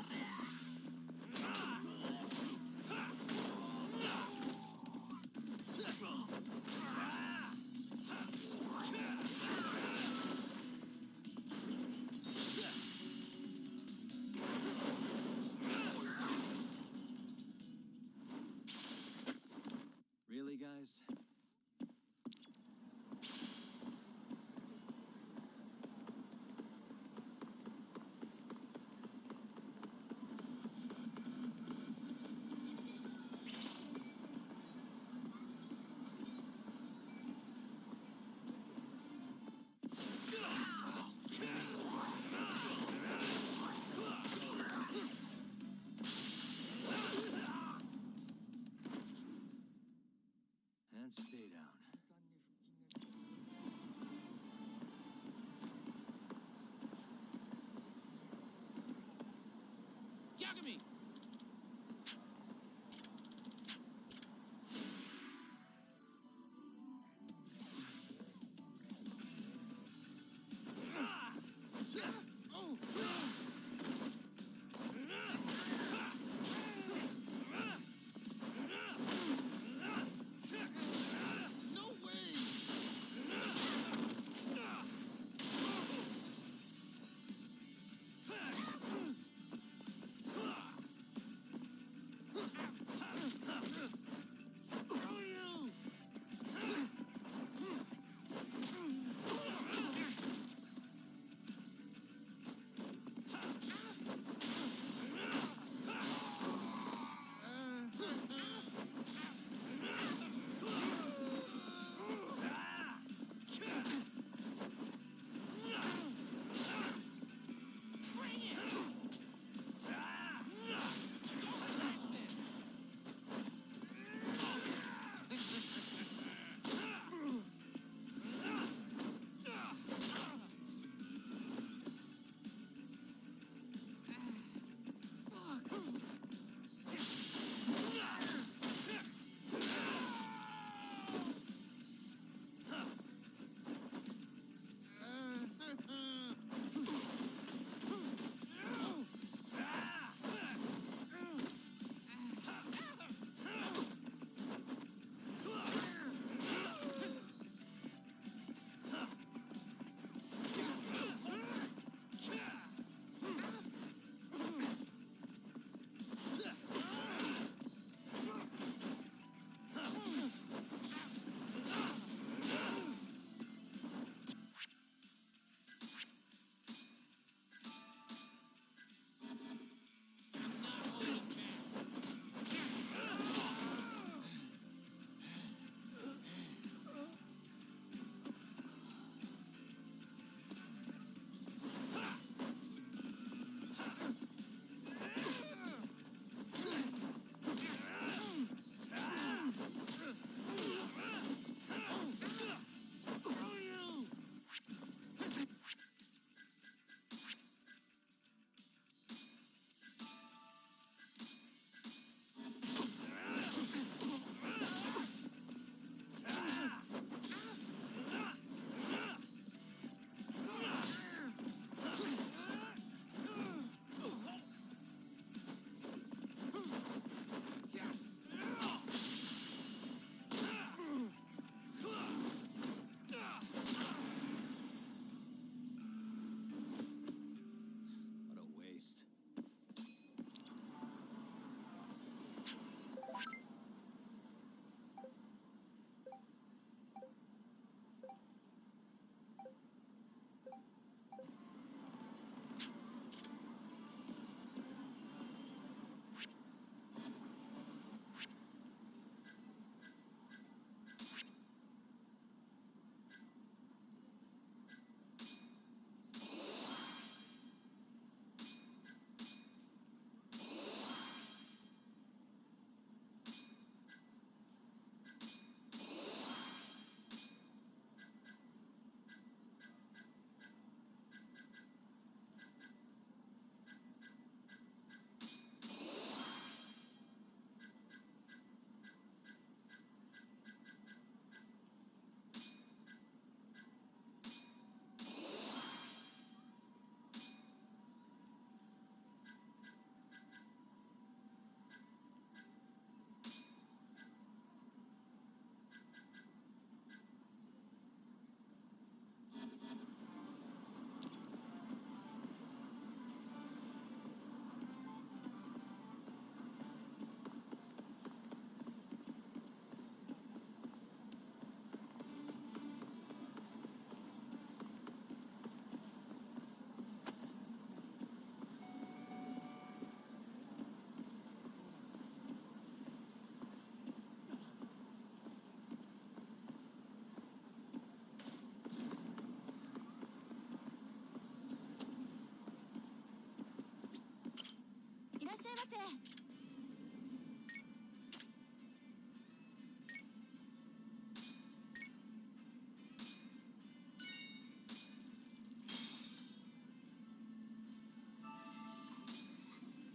this. Really, guys?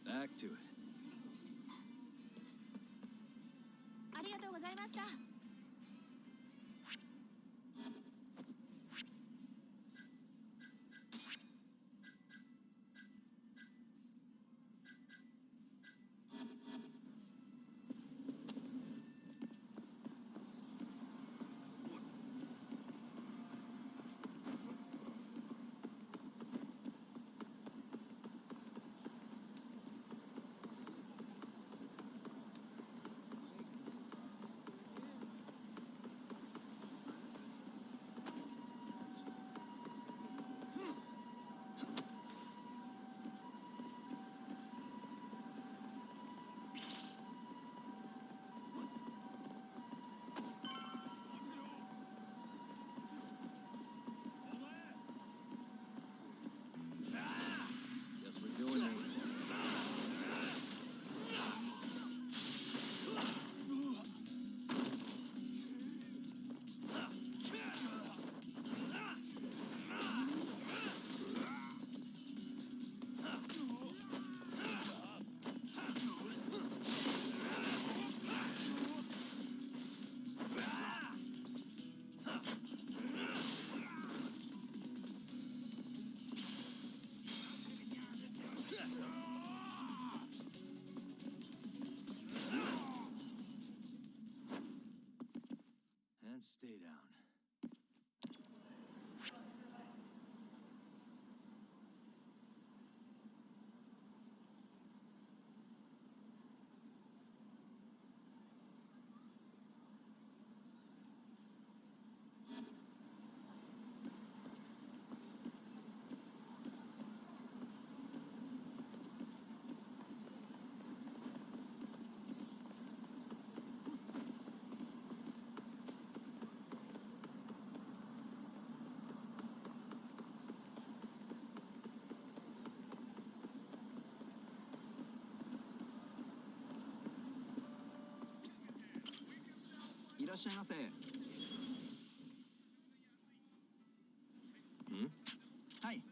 Back to it. ありがとうございました。Guess we're doing this. And stay down.いらっしゃいませ。はい。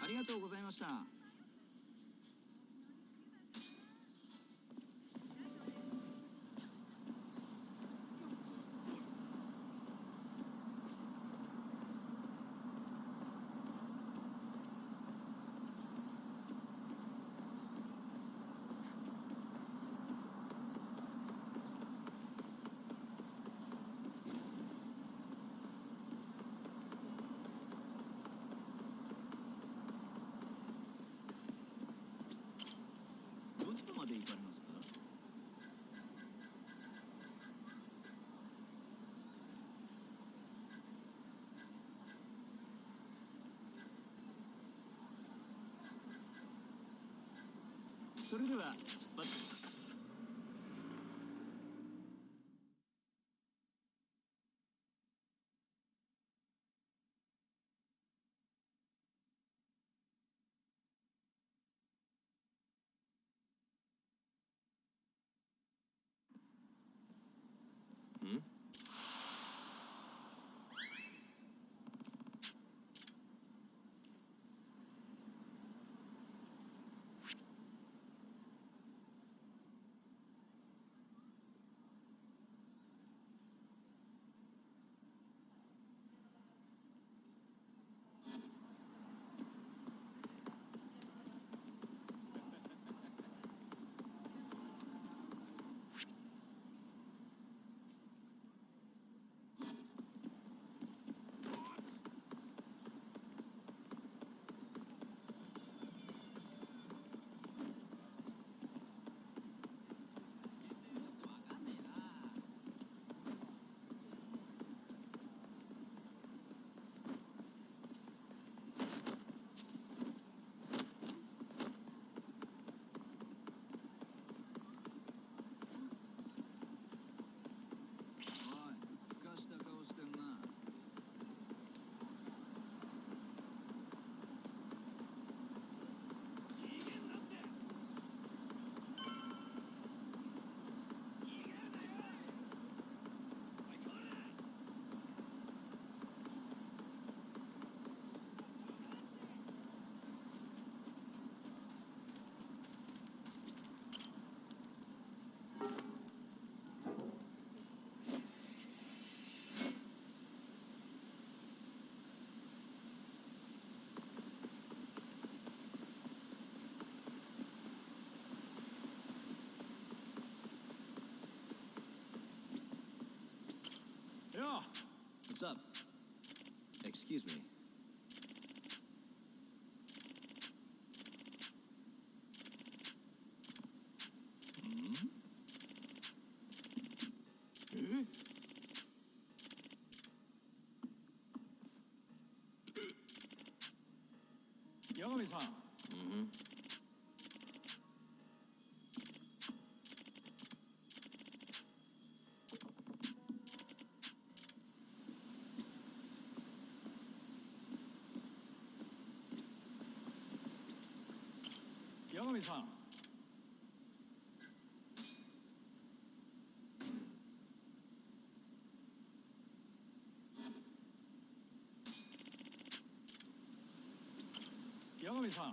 ありがとうございました。どちらまで行かれますか？それでは出発。What's up? Excuse me. Yagami-san. Yagami-san. Yagami-san.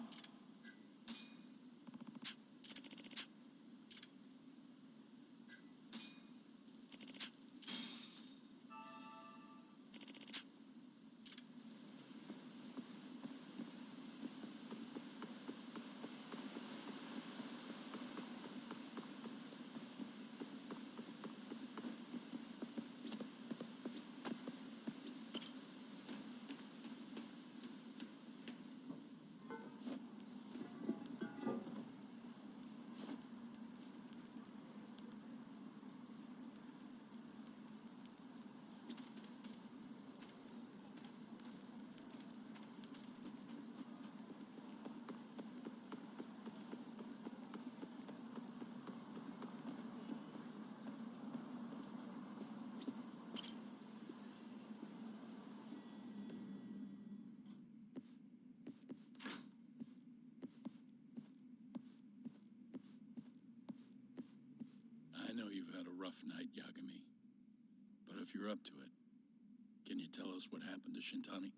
I know you've had a rough night, Yagami. But if you're up to it, can you tell us what happened to Shintani?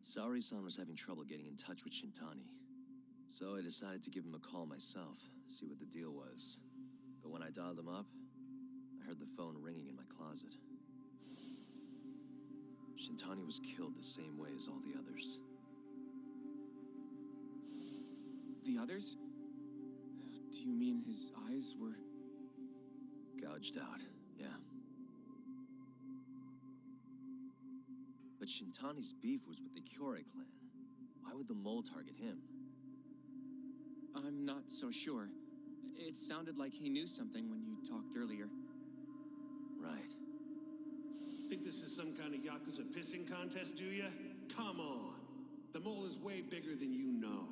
Saori-san was having trouble getting in touch with Shintani. So I decided to give him a call myself, see what the deal was. But when I dialed him up, I heard the phone ringing in my closet. Shintani was killed the same way as all the others. The others? Do you mean his eyes were... Gouged out, yeah. But Shintani's beef was with the Kyorei clan. Why would the mole target him? I'm not so sure. It sounded like he knew something when you talked earlier. Right. Think this is some kind of Yakuza pissing contest, do ya? Come on. The mole is way bigger than you know.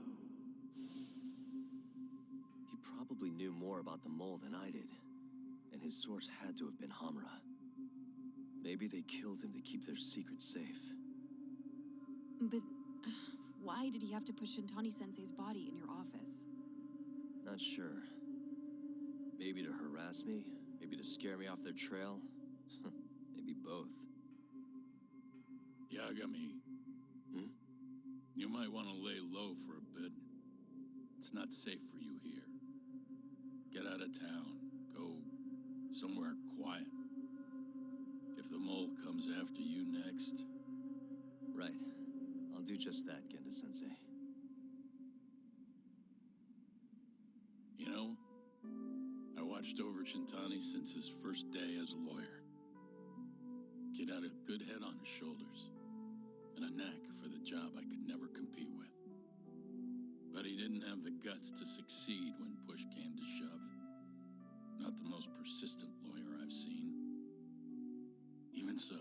He probably knew more about the mole than I did. And his source had to have been Hamura. Maybe they killed him to keep their secret safe. But why did he have to put Shintani-sensei's body in your office? Not sure. Maybe to harass me? Maybe to scare me off their trail? Maybe both. Yagami. Hmm? You might want to lay low for a bit. It's not safe for you here. Get out of town. Go somewhere quiet. If the mole comes after you next... Right. I'll do just that, Genda-sensei. You know, I watched over Shintani since his first day as a lawyer. Kid had a good head on his shoulders, and a knack for the job I could never compete with. But he didn't have the guts to succeed when push came to shove. Not the most persistent lawyer I've seen. Even so,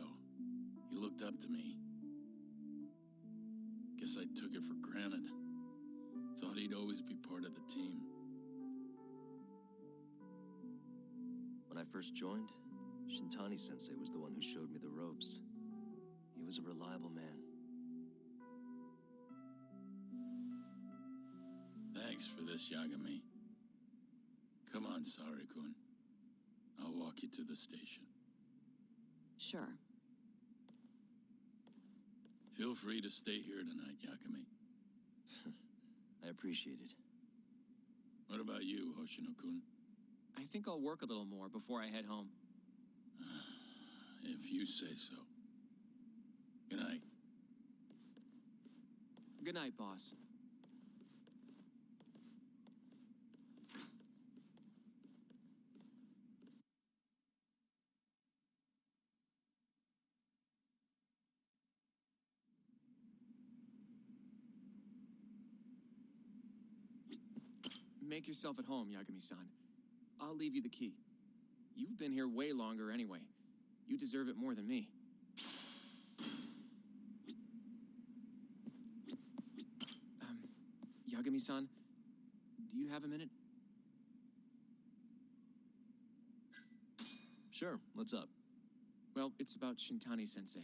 he looked up to me. Guess I took it for granted. Thought he'd always be part of the team. When I first joined, Shintani-sensei was the one who showed me the ropes. He was a reliable man. Thanks for this, Yagami. Come on, Saori-kun. I'll walk you to the station. Sure. Feel free to stay here tonight, Yagami. I appreciate it. What about you, Hoshino-kun? I think I'll work a little more before I head home. If you say so. Good night. Good night, boss. Make yourself at home, Yagami-san. I'll leave you the key. You've been here way longer anyway. You deserve it more than me. Yagami-san, do you have a minute? Sure, what's up? Well, it's about Shintani-sensei.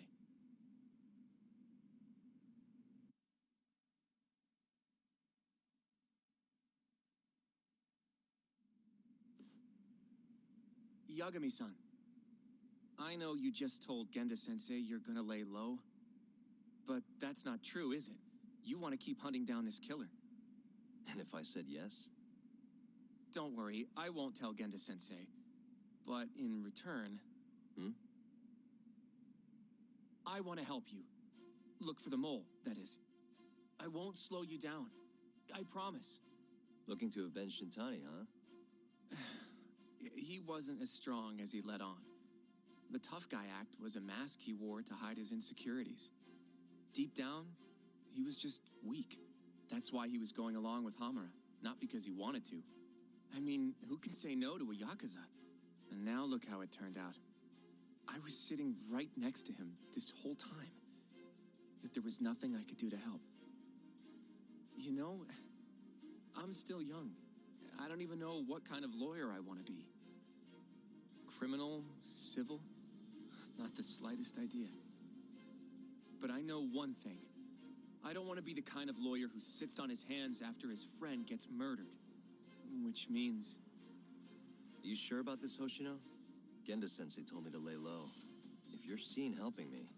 Yagami-san, I know you just told Genda-sensei you're gonna lay low, but that's not true, is it? You want to keep hunting down this killer. And if I said yes? Don't worry, I won't tell Genda-sensei. But in return... I want to help you. Look for the mole, that is. I won't slow you down. I promise. Looking to avenge Shintani, huh? He wasn't as strong as he let on. The tough guy act was a mask he wore to hide his insecurities. Deep down, he was just weak. That's why he was going along with Hamura, not because he wanted to. I mean, who can say no to a Yakuza? And now look how it turned out. I was sitting right next to him this whole time. Yet there was nothing I could do to help. You know, I'm still young. I don't even know what kind of lawyer I want to be. Criminal? Civil? Not the slightest idea. But I know one thing. I don't want to be the kind of lawyer who sits on his hands after his friend gets murdered. Which means... Are you sure about this, Hoshino? Genda-sensei told me to lay low. If you're seen helping me...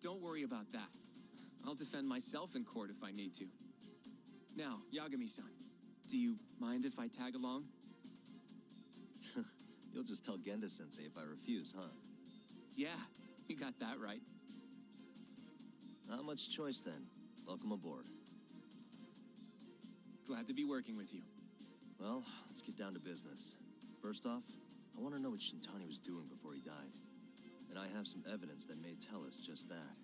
Don't worry about that. I'll defend myself in court if I need to. Now, Yagami-san, do you mind if I tag along? You'll just tell Genda-sensei if I refuse, huh? Yeah, you got that right. Not much choice then. Welcome aboard. Glad to be working with you. Well, let's get down to business. First off, I want to know what Shintani was doing before he died. And I have some evidence that may tell us just that.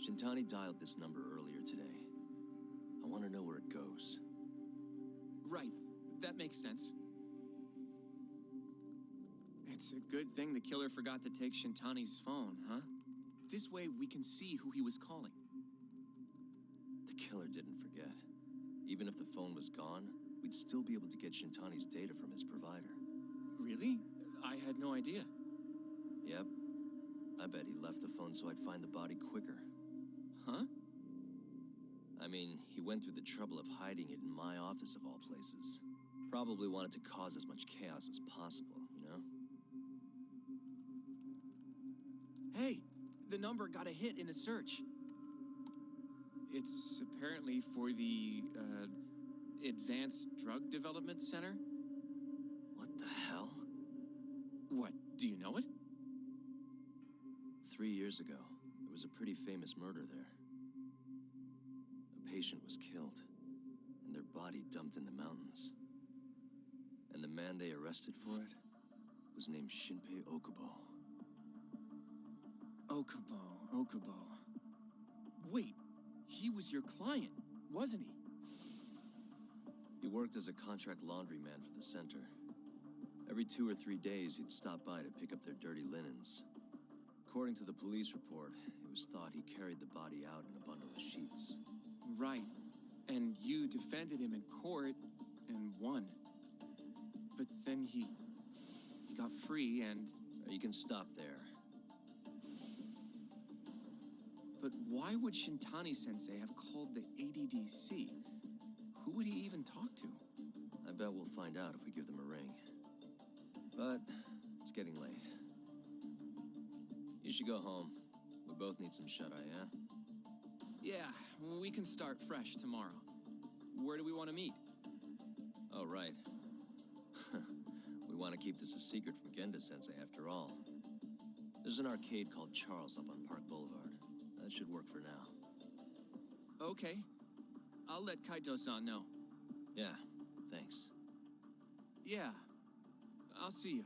Shintani dialed this number earlier today. I want to know where it goes. Right. That makes sense. It's a good thing the killer forgot to take Shintani's phone, huh? This way we can see who he was calling. The killer didn't forget. Even if the phone was gone, we'd still be able to get Shintani's data from his provider. Really? I had no idea. Yep. I bet he left the phone so I'd find the body quicker. Huh? I mean, he went through the trouble of hiding it in my office of all places. Probably wanted to cause as much chaos as possible, you know? Hey, the number got a hit in the search. It's apparently for the, Advanced Drug Development Center? What the hell? What, do you know it? 3 years ago, there was a pretty famous murder there. A patient was killed, and their body dumped in the mountains. And the man they arrested for it was named Shinpei Okubo. Okubo. Wait, he was your client, wasn't he? He worked as a contract laundryman for the center. Every 2 or 3 days, he'd stop by to pick up their dirty linens. According to the police report, it was thought he carried the body out in a bundle of sheets. Right. And you defended him in court and won. But then he got free and... You can stop there. But why would Shintani-sensei have called the ADDC? Who would he even talk to? I bet we'll find out if we give them a ring. But it's getting late. You should go home. We both need some shut-eye, yeah? Yeah, we can start fresh tomorrow. Where do we want to meet? Oh, right. We want to keep this a secret from Genda-sensei after all. There's an arcade called Charles up on Park Boulevard. That should work for now. Okay. I'll let Kaito-san know. Yeah, thanks. Yeah. I'll see you.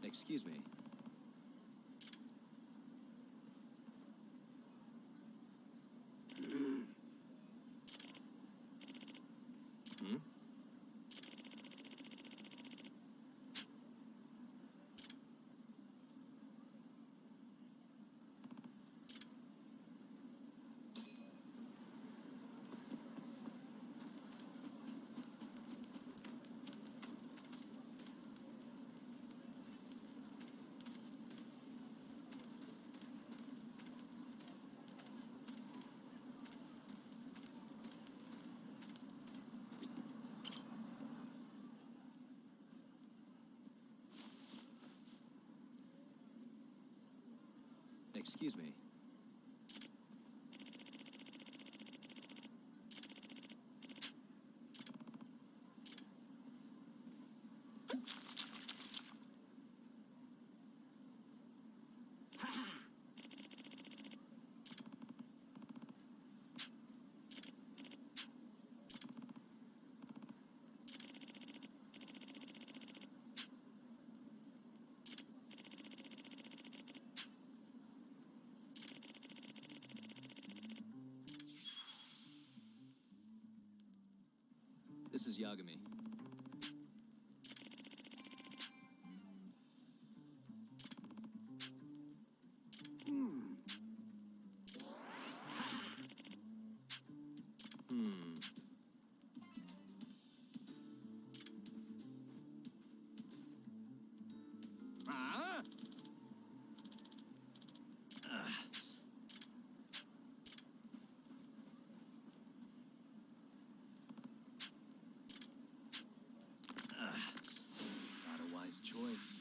Excuse me. Hmm? Excuse me. This is Yagami. Not a wise choice.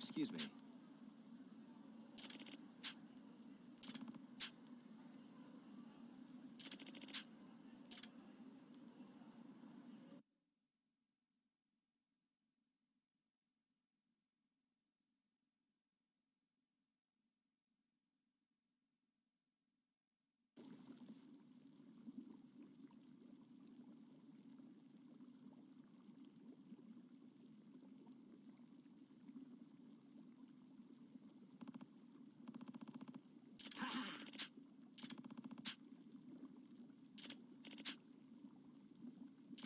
Excuse me.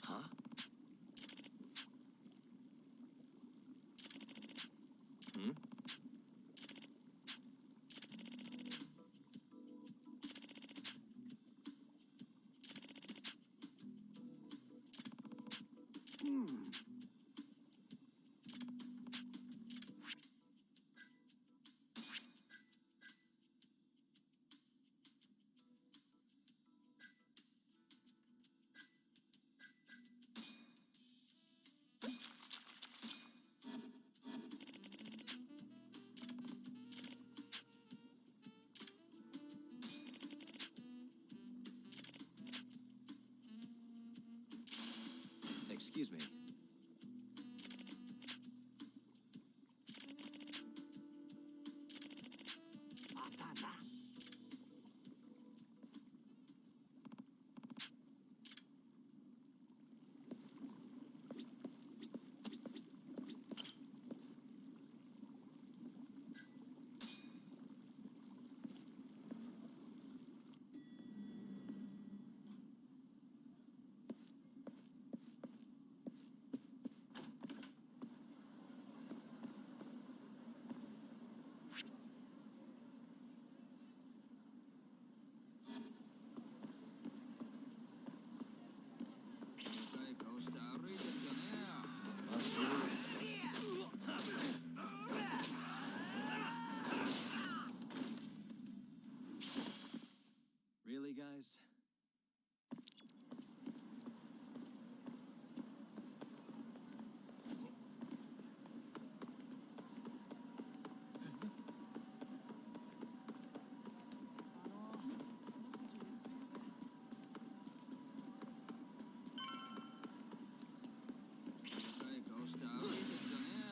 Huh? Hmm? Excuse me. Really, guys?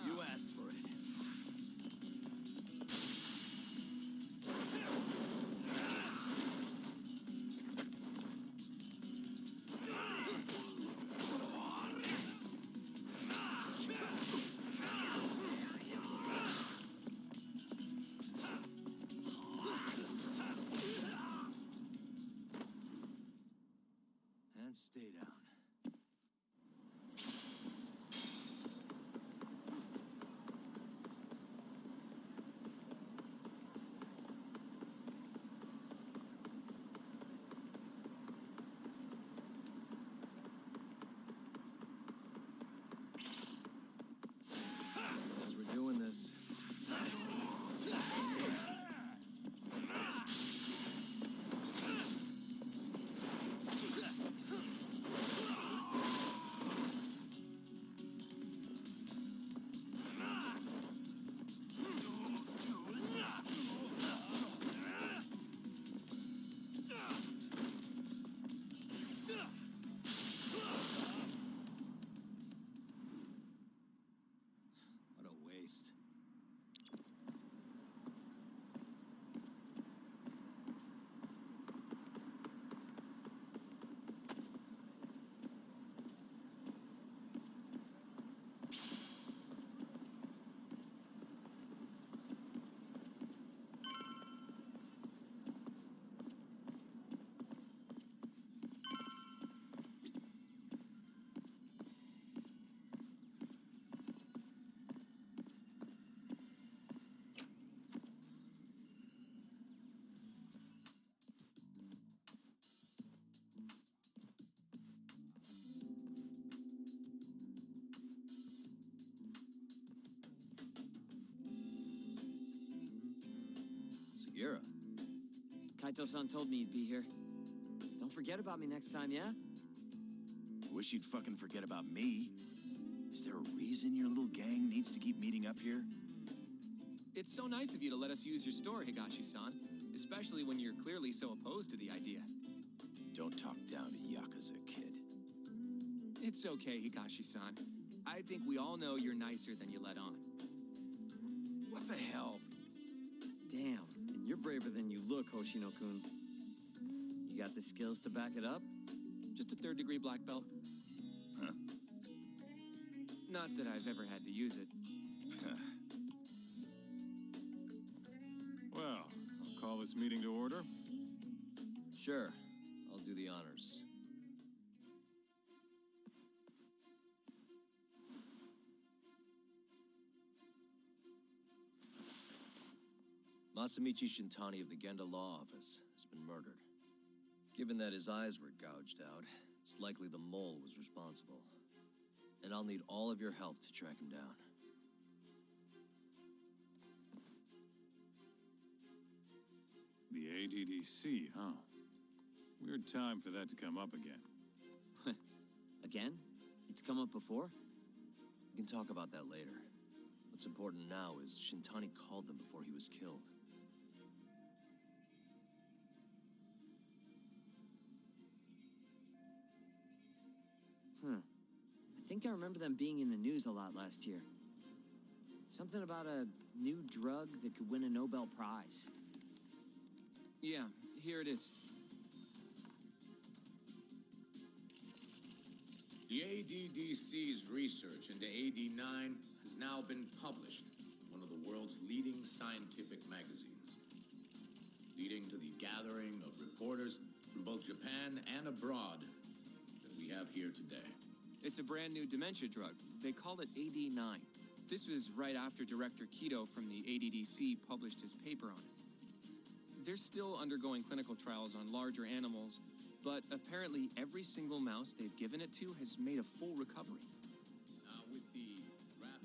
You asked for it. And stay down. Guess we're doing this. What a waste. Sugiura. Kaito-san told me you'd be here. Don't forget about me next time, yeah? Wish you'd fucking forget about me. Is there a reason your little gang needs to keep meeting up here? It's so nice of you to let us use your store, Higashi-san, especially when you're clearly so opposed to the idea. Don't talk down to Yakuza, kid. It's okay, Higashi-san. I think we all know you're nicer than you let on. What the hell? Damn, and you're braver than you look, Hoshino-kun. You got the skills to back it up? Just a third-degree black belt. Huh. Not that I've ever had to use it. Well, I'll call this meeting to order. Sure, I'll do the honors. Masamichi Shintani of the Genda Law Office has been murdered. Given that his eyes were gouged out, it's likely the mole was responsible. And I'll need all of your help to track him down. The ADDC, huh? Weird time for that to come up again. Again? It's come up before? We can talk about that later. What's important now is Shintani called them before he was killed. I think I remember them being in the news a lot last year. Something about a new drug that could win a Nobel Prize. Yeah, here it is. The ADDC's research into AD9 has now been published in one of the world's leading scientific magazines, leading to the gathering of reporters from both Japan and abroad that we have here today. It's a brand new dementia drug. They call it AD9. This was right after Director Kido from the ADDC published his paper on it. They're still undergoing clinical trials on larger animals, but apparently every single mouse they've given it to has made a full recovery.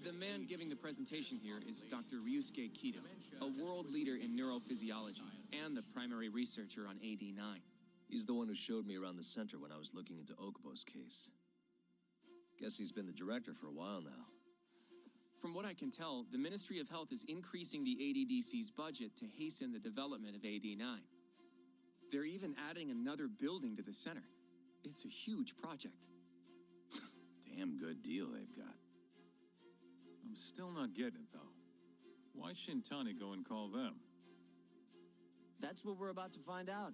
The man giving the presentation here is Dr. Ryusuke Kido, a world leader in neurophysiology and the primary researcher on AD9. He's the one who showed me around the center when I was looking into Okubo's case. Guess he's been the director for a while now. From what I can tell, the Ministry of Health is increasing the ADDC's budget to hasten the development of AD9. They're even adding another building to the center. It's a huge project. Damn good deal they've got. I'm still not getting it, though. Why Shintani go and call them? That's what we're about to find out.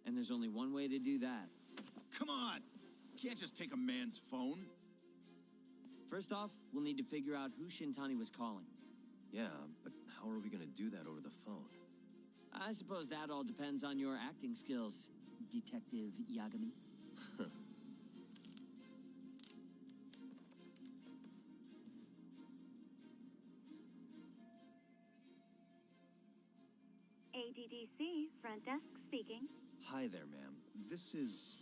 And there's only one way to do that. Come on! Can't just take a man's phone. First off, we'll need to figure out who Shintani was calling. Yeah, but how are we gonna do that over the phone? I suppose that all depends on your acting skills, Detective Yagami. ADDC, front desk speaking. Hi there, ma'am. This is...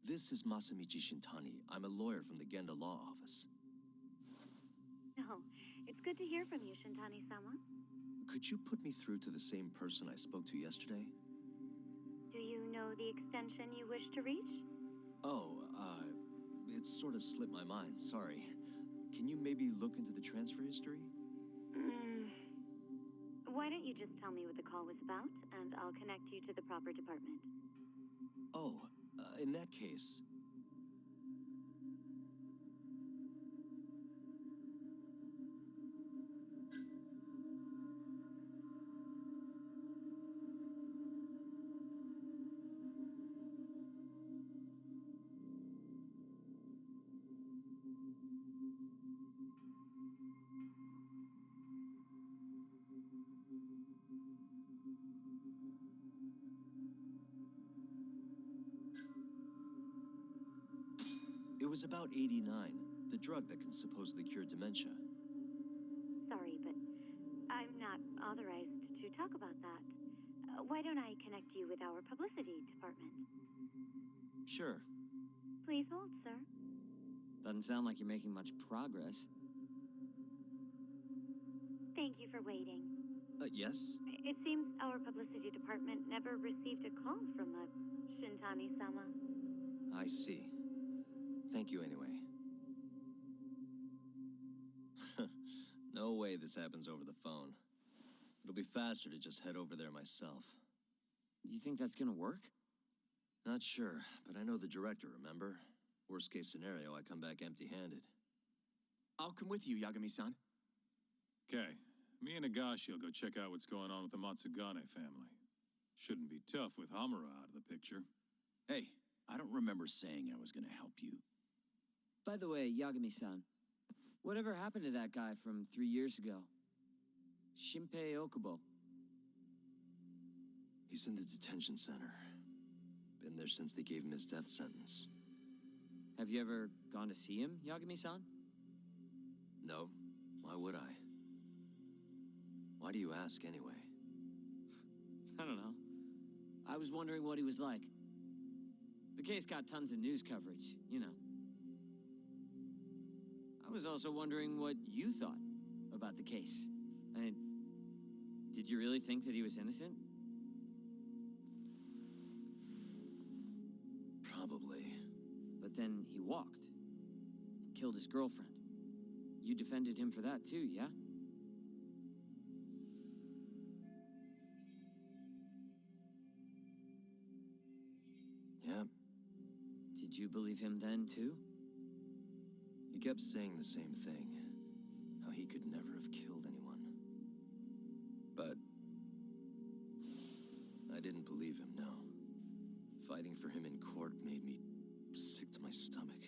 This is Masamichi Shintani. I'm a lawyer from the Genda Law Office. Oh, it's good to hear from you, Shintani-sama. Could you put me through to the same person I spoke to yesterday? Do you know the extension you wish to reach? Oh, it sort of slipped my mind, sorry. Can you maybe look into the transfer history? Why don't you just tell me what the call was about, and I'll connect you to the proper department. Oh, in that case... It was about 89, the drug that can supposedly cure dementia. Sorry, but I'm not authorized to talk about that. Why don't I connect you with our publicity department? Sure. Please hold, sir. Doesn't sound like you're making much progress. Thank you for waiting. Yes? It seems our publicity department never received a call from a Shintani-sama. I see. Thank you anyway. No way this happens over the phone. It'll be faster to just head over there myself. You think that's gonna work? Not sure, but I know the director, remember? Worst case scenario, I come back empty-handed. I'll come with you, Yagami-san. Okay, me and Nagashi will go check out what's going on with the Matsugane family. Shouldn't be tough with Hamura out of the picture. Hey, I don't remember saying I was gonna help you. By the way, Yagami-san, whatever happened to that guy from 3 years ago? Shinpei Okubo. He's in the detention center. Been there since they gave him his death sentence. Have you ever gone to see him, Yagami-san? No. Why would I? Why do you ask anyway? I don't know. I was wondering what he was like. The case got tons of news coverage, you know. I was also wondering what you thought about the case. Did you really think that he was innocent? Probably. But then he walked. And killed his girlfriend. You defended him for that too, yeah? Yeah. Did you believe him then too? He kept saying the same thing. How he could never have killed anyone. But I didn't believe him, no. Fighting for him in court made me sick to my stomach.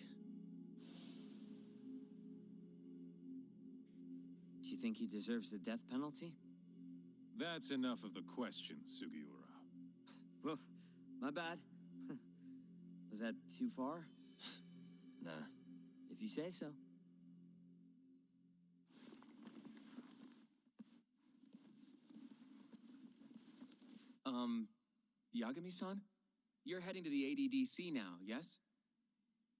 Do you think he deserves the death penalty? That's enough of the questions, Sugiura. Well, my bad. Was that too far? Nah. If you say so. Yagami-san? You're heading to the ADDC now, yes?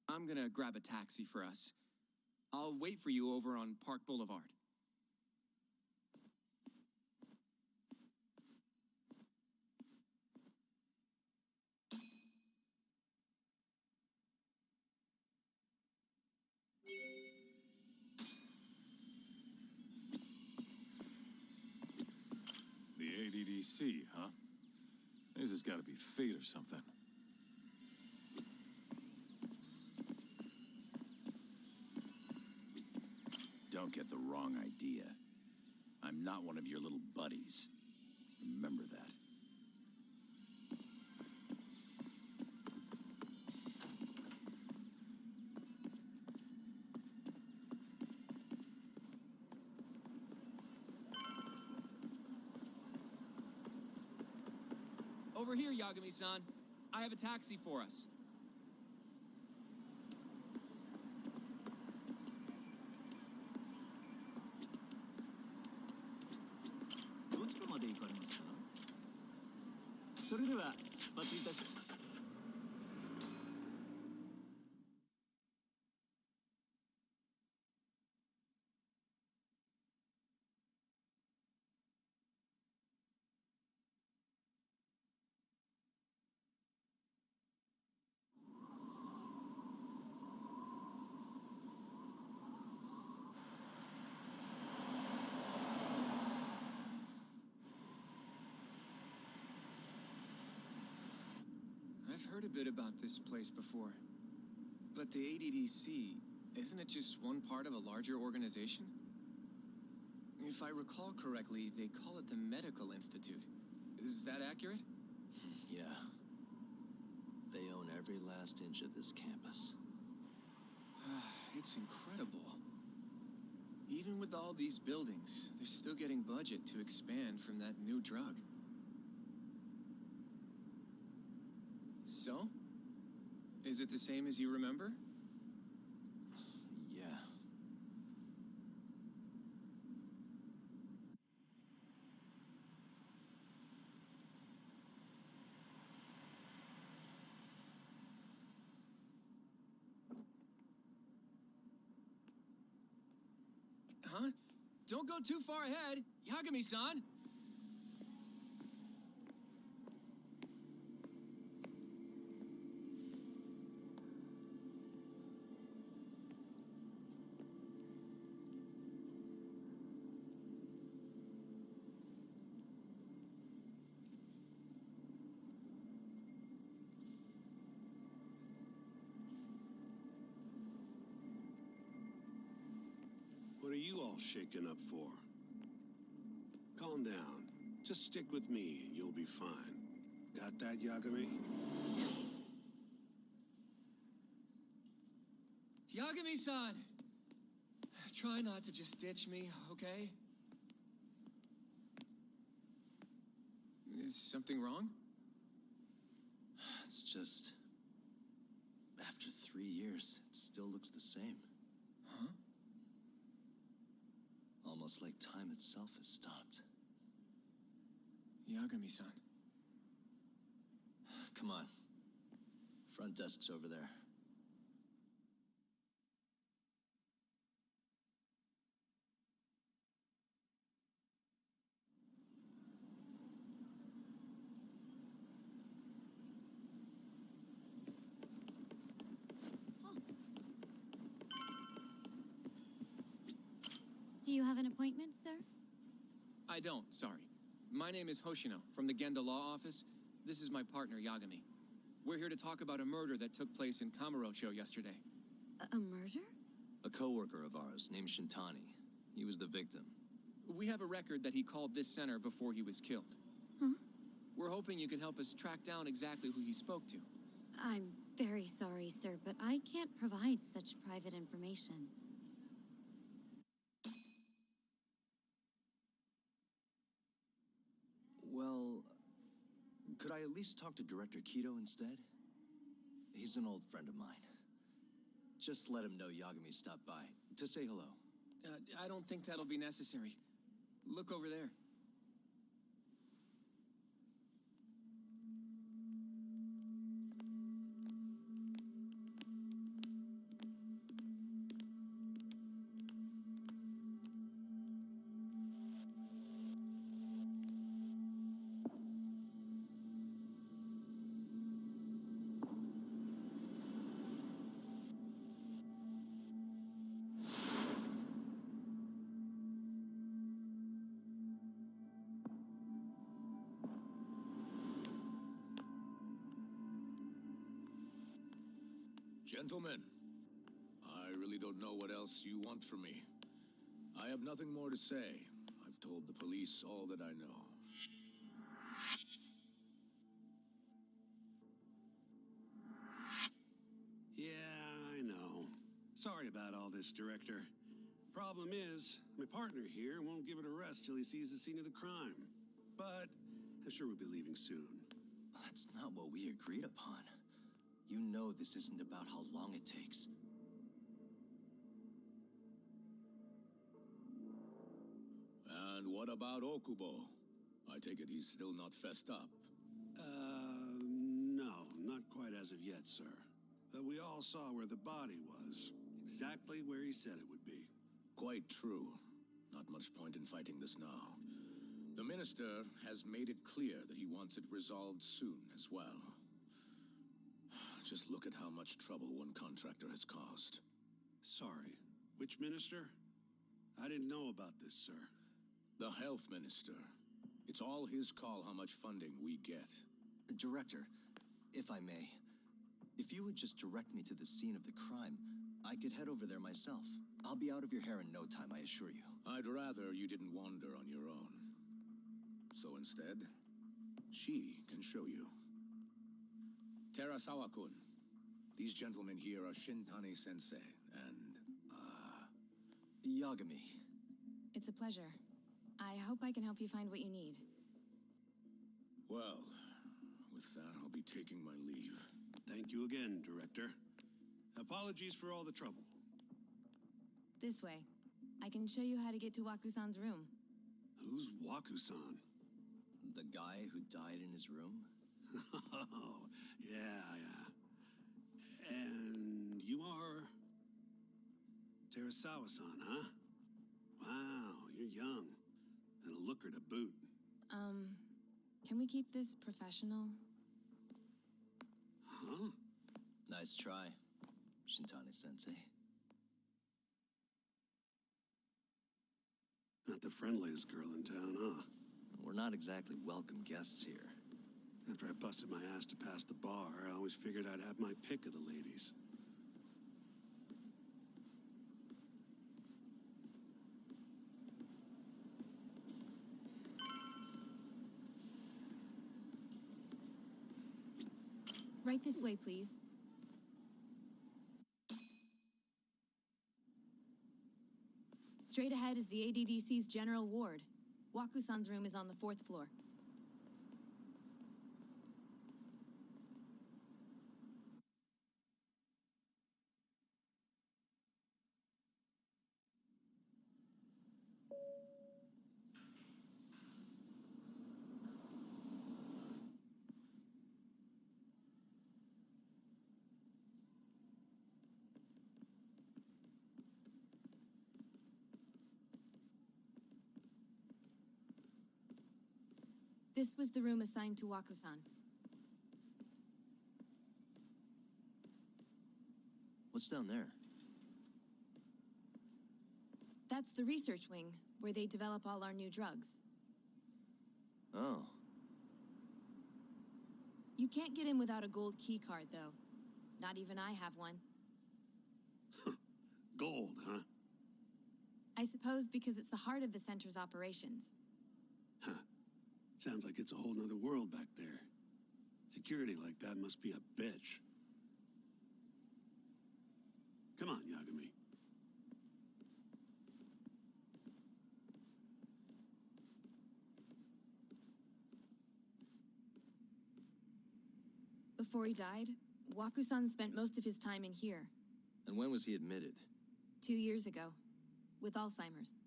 I'm gonna grab a taxi for us. I'll wait for you over on Park Boulevard. The ADDC, huh? This has got to be fate or something. Don't get the wrong idea. I'm not one of your little buddies. Remember that. Over here, Yagami-san. I have a taxi for us. I've heard a bit about this place before. But the ADDC, isn't it just one part of a larger organization? If I recall correctly, they call it the Medical Institute. Is that accurate? Yeah. They own every last inch of this campus. It's incredible. Even with all these buildings, they're still getting budget to expand from that new drug. So? Is it the same as you remember? Yeah. Huh? Don't go too far ahead, Yagami-san! all shaken up for? Calm down. Just stick with me and you'll be fine. Got that, Yagami? Yagami-san! Try not to just ditch me, okay? Is something wrong? It's just... After 3 years, it still looks the same. Huh? Almost like time itself has stopped. Yagami-san. Come on. Front desk's over there. Do you have an appointment, sir? I don't, sorry. My name is Hoshino, from the Genda Law Office. This is my partner, Yagami. We're here to talk about a murder that took place in Kamurocho yesterday. A murder? A coworker of ours named Shintani. He was the victim. We have a record that he called this center before he was killed. Huh? We're hoping you can help us track down exactly who he spoke to. I'm very sorry, sir, but I can't provide such private information. Well, could I at least talk to Director Kido instead? He's an old friend of mine. Just let him know Yagami stopped by to say hello. I don't think that'll be necessary. Look over there. Gentlemen, I really don't know what else you want from me. I have nothing more to say. I've told the police all that I know. Yeah, I know. Sorry about all this, Director. Problem is, my partner here won't give it a rest till he sees the scene of the crime. But I'm sure we'll be leaving soon. That's not what we agreed upon. You know this isn't about how long it takes. And what about Okubo? I take it he's still not fessed up. No, not quite as of yet, sir. But we all saw where the body was. Exactly where he said it would be. Quite true. Not much point in fighting this now. The minister has made it clear that he wants it resolved soon as well. Just look at how much trouble one contractor has caused. Sorry, which minister? I didn't know about this, sir. The health minister. It's all his call how much funding we get. Director, if I may, if you would just direct me to the scene of the crime, I could head over there myself. I'll be out of your hair in no time, I assure you. I'd rather you didn't wander on your own. So instead, she can show you. Terasawa-kun, these gentlemen here are Shintani-sensei and, Yagami. It's a pleasure. I hope I can help you find what you need. Well, with that, I'll be taking my leave. Thank you again, Director. Apologies for all the trouble. This way. I can show you how to get to Waku-san's room. Who's Waku-san? The guy who died in his room? Oh, yeah. And you are... Terasawa-san, huh? Wow, you're young. And a looker to boot. Can we keep this professional? Huh? Nice try, Shintani-sensei. Not the friendliest girl in town, huh? We're not exactly welcome guests here. After I busted my ass to pass the bar, I always figured I'd have my pick of the ladies. Right this way, please. Straight ahead is the ADDC's general ward. Waku-san's room is on the 4th floor. This was the room assigned to Waku-san. What's down there? That's the research wing, where they develop all our new drugs. Oh. You can't get in without a gold key card, though. Not even I have one. Gold, huh? I suppose because it's the heart of the center's operations. Huh. Sounds like it's a whole nother world back there. Security like that must be a bitch. Come on, Yagami. Before he died, Waku-san spent most of his time in here. And when was he admitted? 2 years ago, with Alzheimer's.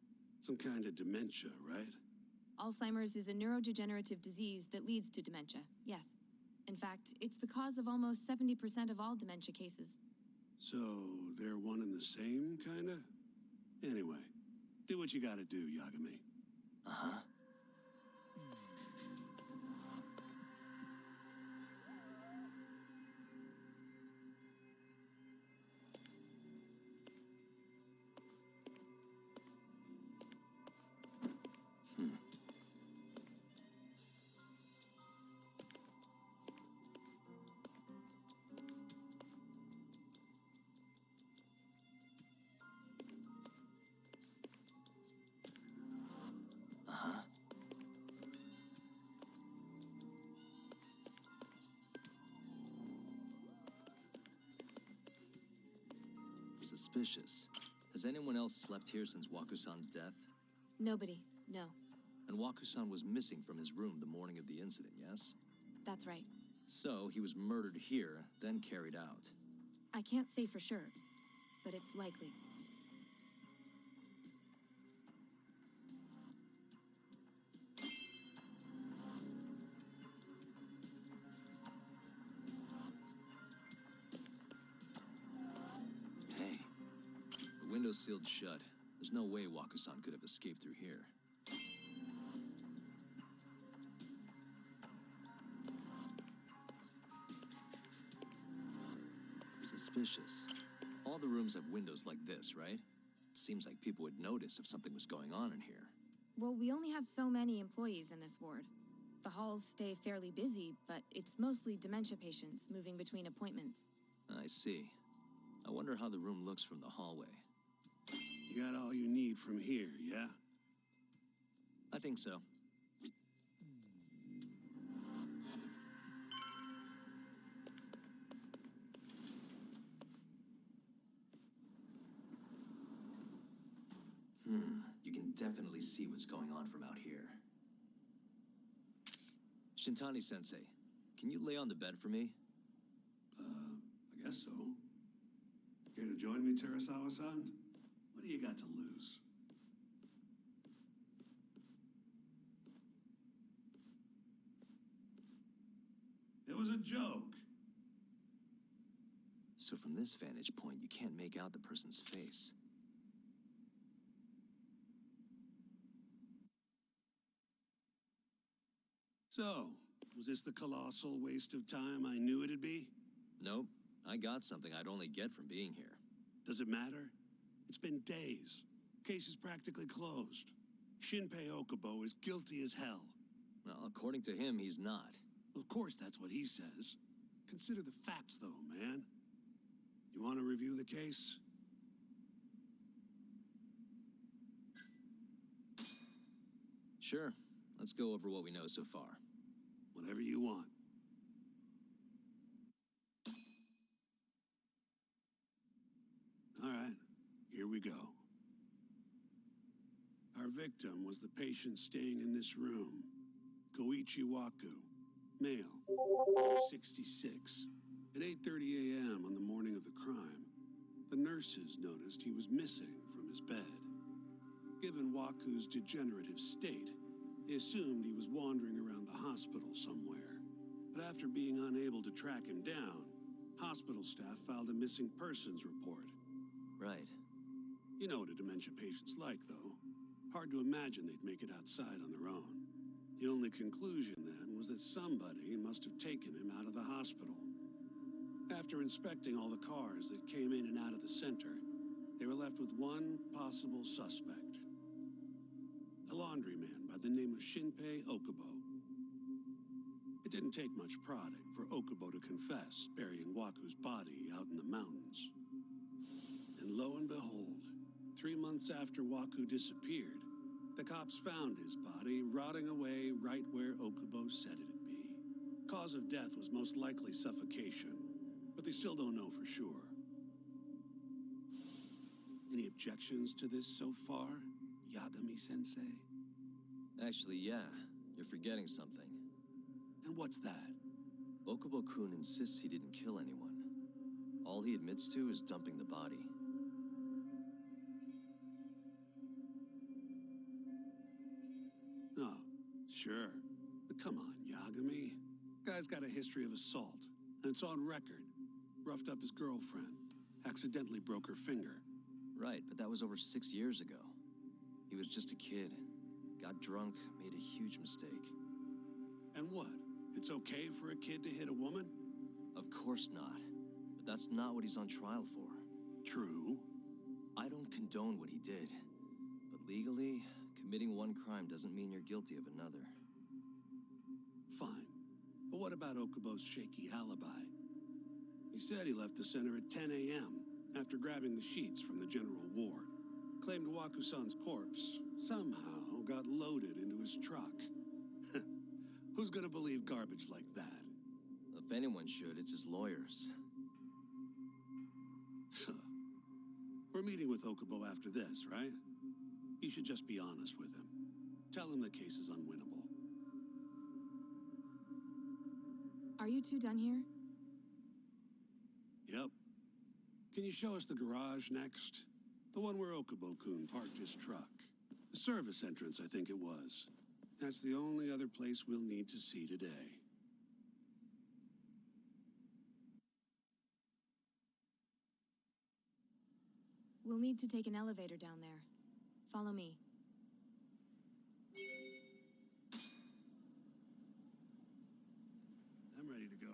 Some kind of dementia, right? Alzheimer's is a neurodegenerative disease that leads to dementia, yes. In fact, it's the cause of almost 70% of all dementia cases. So, they're one and the same, kinda? Anyway, do what you gotta do, Yagami. Uh-huh. Suspicious. Has anyone else slept here since Waku-san's death? Nobody, no. And Waku-san was missing from his room the morning of the incident, yes? That's right. So, he was murdered here, then carried out. I can't say for sure, but it's likely. Hey, the window's sealed shut. There's no way Waku-san could have escaped through here. Suspicious. All the rooms have windows like this, right? Seems like people would notice if something was going on in here. Well, we only have so many employees in this ward. The halls stay fairly busy, but it's mostly dementia patients moving between appointments. I see. I wonder how the room looks from the hallway. You got all you need from here, yeah? I think so. You can definitely see what's going on from out here. Shintani-sensei, can you lay on the bed for me? I guess so. Care to join me, Terasawa-san? What do you got to lose? It was a joke. So from this vantage point, you can't make out the person's face. So, was this the colossal waste of time I knew it'd be? Nope. I got something I'd only get from being here. Does it matter? It's been days. Case is practically closed. Shinpei Okubo is guilty as hell. Well, according to him, he's not. Of course, that's what he says. Consider the facts, though, man. You want to review the case? Sure. Let's go over what we know so far. Whatever you want. victim was the patient staying in this room, Koichi Waku, male, age 66. At 8:30 a.m. on the morning of the crime, the nurses noticed he was missing from his bed. Given Waku's degenerative state, they assumed he was wandering around the hospital somewhere. But after being unable to track him down, hospital staff filed a missing persons report. Right. You know what a dementia patient's like, though. Hard to imagine they'd make it outside on their own. The only conclusion then was that somebody must have taken him out of the hospital. After inspecting all the cars that came in and out of the center, they were left with one possible suspect. A laundryman by the name of Shinpei Okubo. It didn't take much prodding for Okubo to confess burying Waku's body out in the mountains. And lo and behold, 3 months after Waku disappeared, the cops found his body rotting away right where Okubo said it'd be. Cause of death was most likely suffocation, but they still don't know for sure. Any objections to this so far, Yagami-sensei? Actually, yeah. You're forgetting something. And what's that? Okubo-kun insists he didn't kill anyone. All he admits to is dumping the body. Oh, sure. But come on, Yagami. Guy's got a history of assault, and it's on record. Roughed up his girlfriend. Accidentally broke her finger. Right, but that was over 6 years ago. He was just a kid. Got drunk, made a huge mistake. And what? It's okay for a kid to hit a woman? Of course not. But that's not what he's on trial for. True. I don't condone what he did. But legally, committing one crime doesn't mean you're guilty of another. Fine. But what about Okubo's shaky alibi? He said he left the center at 10 a.m. after grabbing the sheets from the general ward. Claimed Waku-san's corpse somehow got loaded into his truck. Who's gonna believe garbage like that? If anyone should, it's his lawyers. We're meeting with Okubo after this, right? You should just be honest with him. Tell him the case is unwinnable. Are you two done here? Yep. Can you show us the garage next? The one where Okubo-kun parked his truck. The service entrance, I think it was. That's the only other place we'll need to see today. We'll need to take an elevator down there. Follow me. I'm ready to go.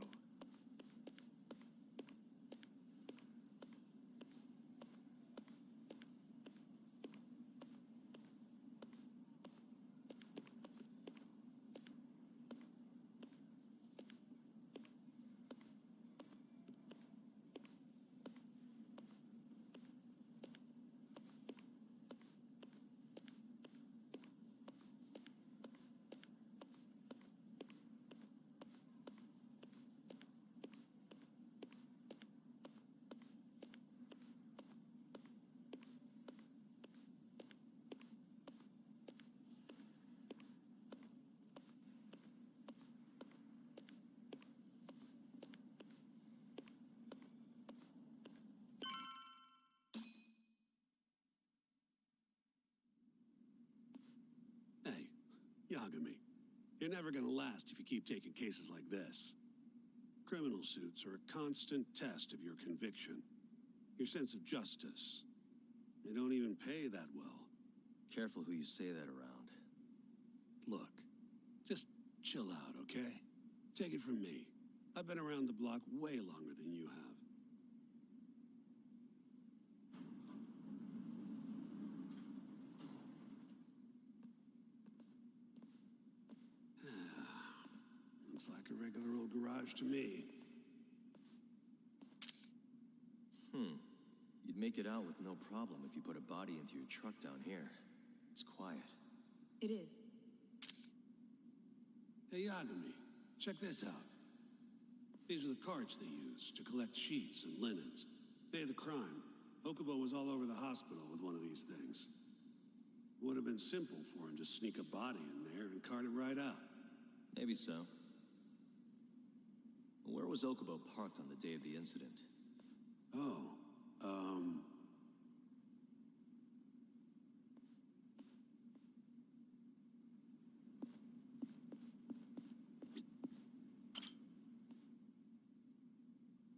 Hey, Yagami, you're never gonna last if you keep taking cases like this. Criminal suits are a constant test of your conviction, your sense of justice. They don't even pay that well. Careful who you say that around. Look, just chill out, okay? Take it from me. I've been around the block way longer than you have. Looks like a regular old garage to me. You'd make it out with no problem if you put a body into your truck down here. It's quiet. It is. Hey, Yagami, check this out. These are the carts they use to collect sheets and linens. Day of the crime, Okubo was all over the hospital with one of these things. Would have been simple for him to sneak a body in there and cart it right out. Maybe so. Where was Okubo parked on the day of the incident? Oh,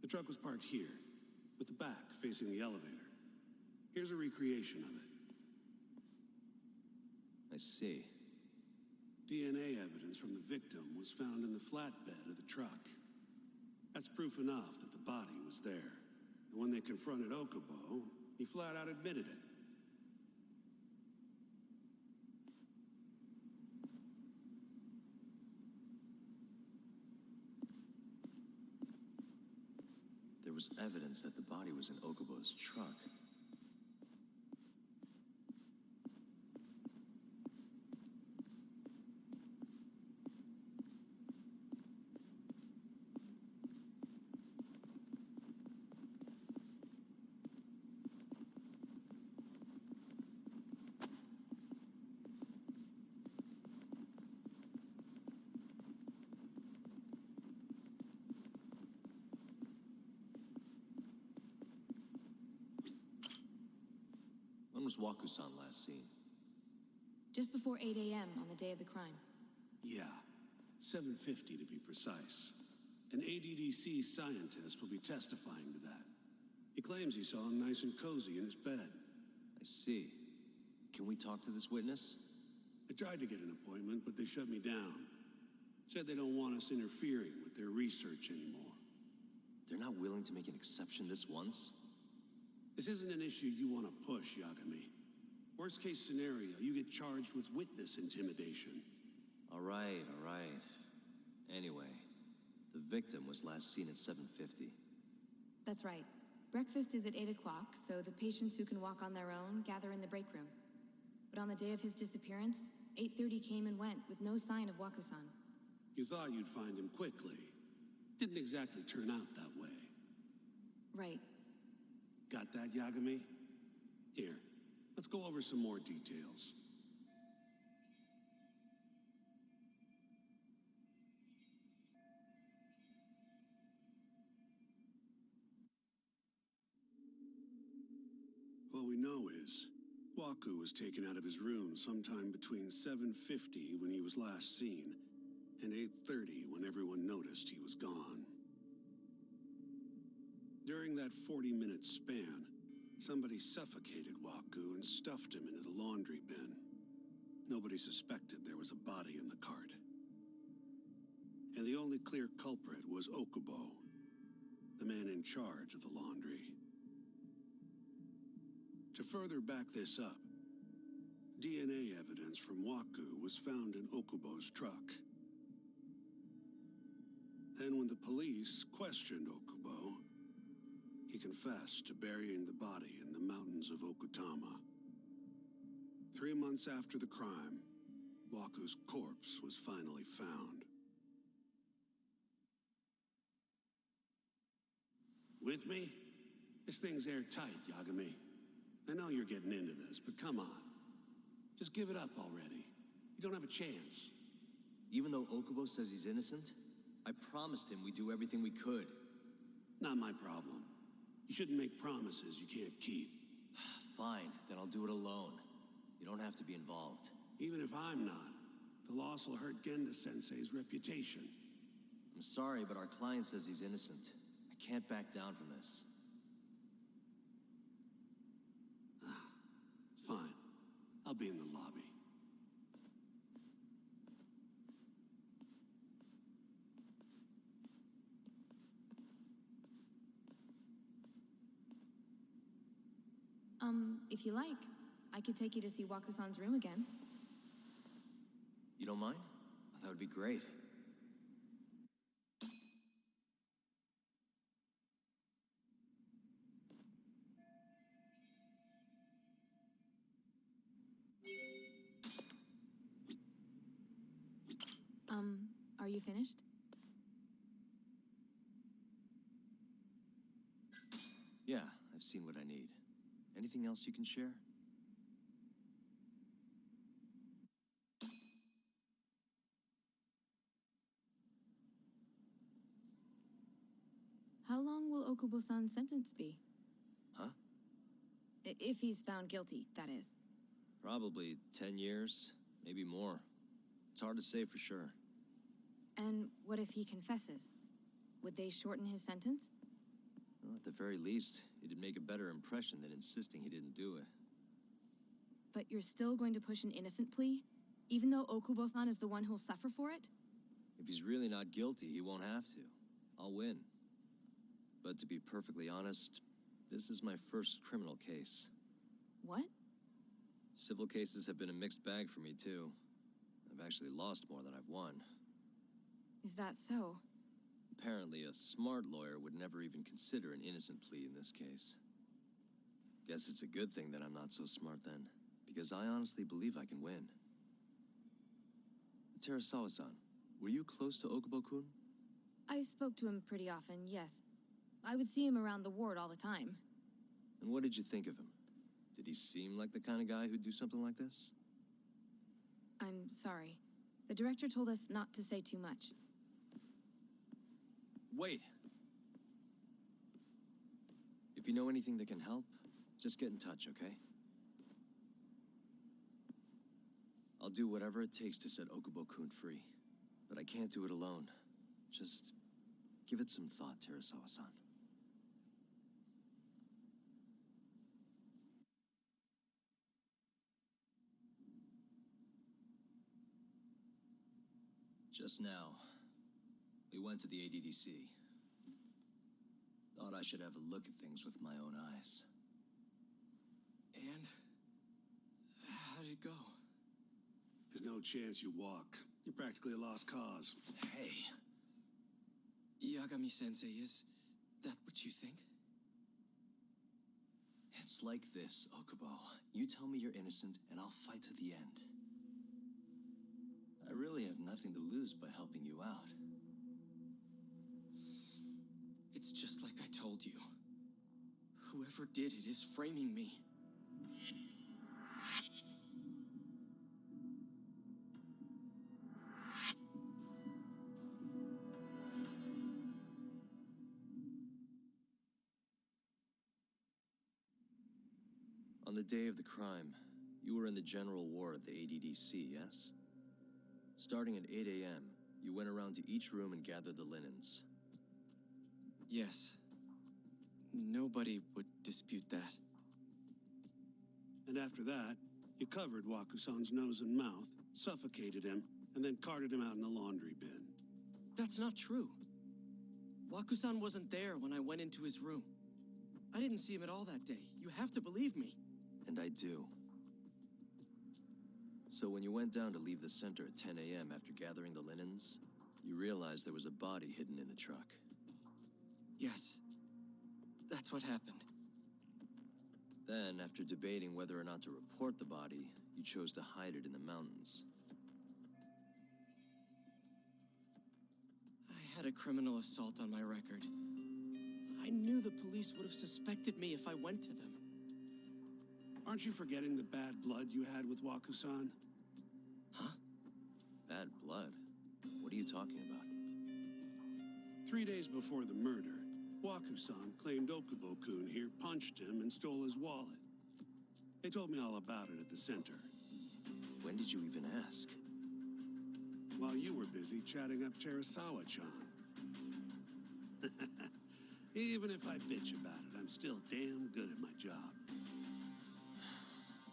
the truck was parked here, with the back facing the elevator. Here's a recreation of it. I see. DNA evidence from the victim was found in the flatbed of the truck. That's proof enough that the body was there. And when they confronted Okubo, he flat out admitted it. There was evidence that the body was in Okubo's truck. When was Waku-san last seen? Just before 8 a.m. on the day of the crime. Yeah, 7:50 to be precise. An ADDC scientist will be testifying to that. He claims he saw him nice and cozy in his bed. I see. Can we talk to this witness? I tried to get an appointment, but they shut me down. Said they don't want us interfering with their research anymore. They're not willing to make an exception this once? This isn't an issue you want to push, Yagami. Worst case scenario, you get charged with witness intimidation. All right. Anyway, the victim was last seen at 7:50. That's right. Breakfast is at 8 o'clock, so the patients who can walk on their own gather in the break room. But on the day of his disappearance, 8:30 came and went with no sign of Waku-san. You thought you'd find him quickly. Didn't exactly turn out that way. Right. Got that, Yagami? Here, let's go over some more details. All we know is, Waku was taken out of his room sometime between 7:50 when he was last seen, and 8:30 when everyone noticed he was gone. During that 40-minute span, somebody suffocated Waku and stuffed him into the laundry bin. Nobody suspected there was a body in the cart. And the only clear culprit was Okubo, the man in charge of the laundry. To further back this up, DNA evidence from Waku was found in Okubo's truck. And when the police questioned Okubo, he confessed to burying the body in the mountains of Okutama. 3 months after the crime, Waku's corpse was finally found. With me? This thing's airtight, Yagami. I know you're getting into this, but come on. Just give it up already. You don't have a chance. Even though Okubo says he's innocent, I promised him we'd do everything we could. Not my problem. You shouldn't make promises you can't keep. Fine, then I'll do it alone. You don't have to be involved. Even if I'm not, the loss will hurt Genda-sensei's reputation. I'm sorry, but our client says he's innocent. I can't back down from this. Fine. I'll be in the lobby. If you like, I could take you to see Waku-san's room again. You don't mind? That would be great. Are you finished? Yeah, I've seen what I need. Anything else you can share? How long will Okubo-san's sentence be? Huh? If he's found guilty, that is. Probably 10 years, maybe more. It's hard to say for sure. And what if he confesses? Would they shorten his sentence? Well, at the very least, it'd make a better impression than insisting he didn't do it. But you're still going to push an innocent plea? Even though Okubo-san is the one who'll suffer for it? If he's really not guilty, he won't have to. I'll win. But to be perfectly honest, this is my first criminal case. What? Civil cases have been a mixed bag for me, too. I've actually lost more than I've won. Is that so? Apparently, a smart lawyer would never even consider an innocent plea in this case. Guess it's a good thing that I'm not so smart then, because I honestly believe I can win. Terasawa-san, were you close to Okubo-kun? I spoke to him pretty often, yes. I would see him around the ward all the time. And what did you think of him? Did he seem like the kind of guy who'd do something like this? I'm sorry. The director told us not to say too much. Wait! If you know anything that can help, just get in touch, okay? I'll do whatever it takes to set Okubo-kun free. But I can't do it alone. Just give it some thought, Terasawa-san. Just now, we went to the ADDC. Thought I should have a look at things with my own eyes. And? How did it go? There's no chance you walk. You're practically a lost cause. Hey! Yagami-sensei, is that what you think? It's like this, Okubo. You tell me you're innocent, and I'll fight to the end. I really have nothing to lose by helping you out. It's just like I told you. Whoever did it is framing me. On the day of the crime, you were in the general ward at the ADDC, yes? Starting at 8 a.m., you went around to each room and gathered the linens. Yes. Nobody would dispute that. And after that, you covered Waku-san's nose and mouth, suffocated him, and then carted him out in a laundry bin. That's not true. Waku-san wasn't there when I went into his room. I didn't see him at all that day. You have to believe me. And I do. So when you went down to leave the center at 10 a.m. after gathering the linens, you realized there was a body hidden in the truck. Yes. That's what happened. Then, after debating whether or not to report the body, you chose to hide it in the mountains. I had a criminal assault on my record. I knew the police would have suspected me if I went to them. Aren't you forgetting the bad blood you had with Waku-san? Huh? Bad blood? What are you talking about? 3 days before the murder, Waku-san claimed Okubo-kun here punched him and stole his wallet. They told me all about it at the center. When did you even ask? While you were busy chatting up Terasawa-chan. Even if I bitch about it, I'm still damn good at my job.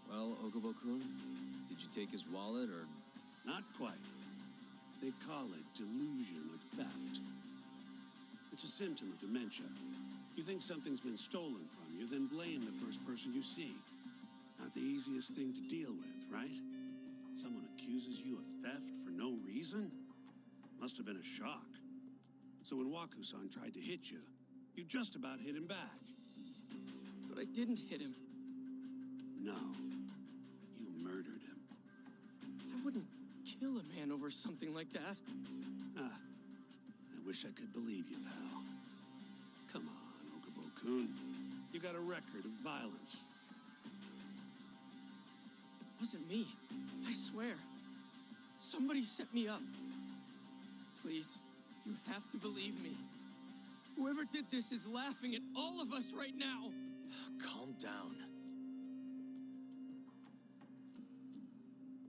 Well, Okubo-kun, did you take his wallet, or...? Not quite. They call it delusion of theft. It's a symptom of dementia. You think something's been stolen from you, then blame the first person you see. Not the easiest thing to deal with, right? Someone accuses you of theft for no reason? Must have been a shock. So when Waku-san tried to hit you, you just about hit him back. But I didn't hit him. No. You murdered him. I wouldn't kill a man over something like that. Ah, I wish I could believe you, pal. Come on, Okubo-kun. You got a record of violence. It wasn't me. I swear. Somebody set me up. Please, you have to believe me. Whoever did this is laughing at all of us right now. Calm down.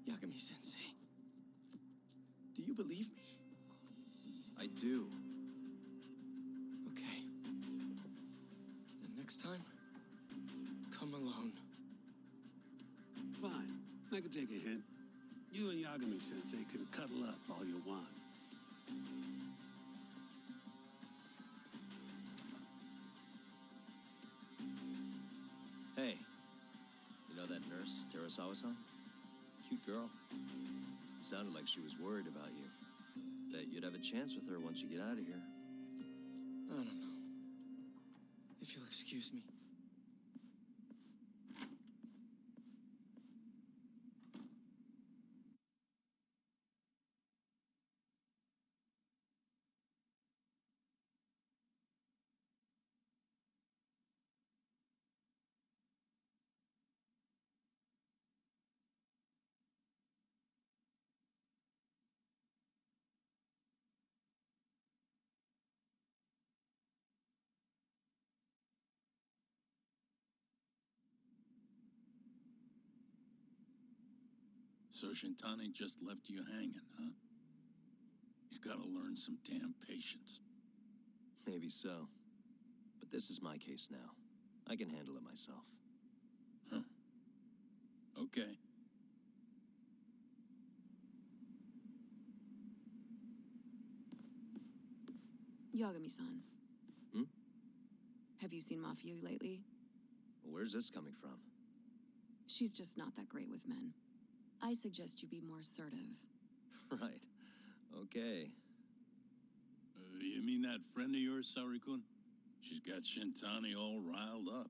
Yagami-sensei, do you believe me? I do. Okay. Then next time, come alone. Fine. I can take a hint. You and Yagami-sensei can cuddle up all you want. Hey, you know that nurse, Terasawa-san? Cute girl. Sounded like she was worried about you. Bet you'd have a chance with her once you get out of here. I don't know. If you'll excuse me. So Shintani just left you hanging, huh? He's got to learn some damn patience. Maybe so. But this is my case now. I can handle it myself. Huh. Okay. Yagami-san. Hmm? Have you seen Mafia lately? Where's this coming from? She's just not that great with men. I suggest you be more assertive. Right. Okay. You mean that friend of yours, Saori-kun? She's got Shintani all riled up.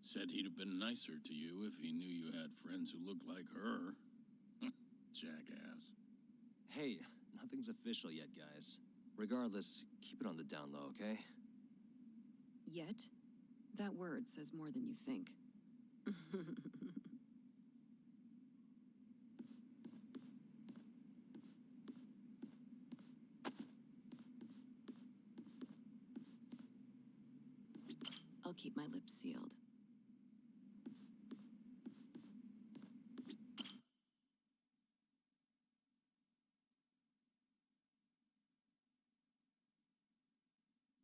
Said he'd have been nicer to you if he knew you had friends who looked like her. Jackass. Hey, nothing's official yet, guys. Regardless, keep it on the down low, okay? Yet? That word says more than you think. I'll keep my lips sealed.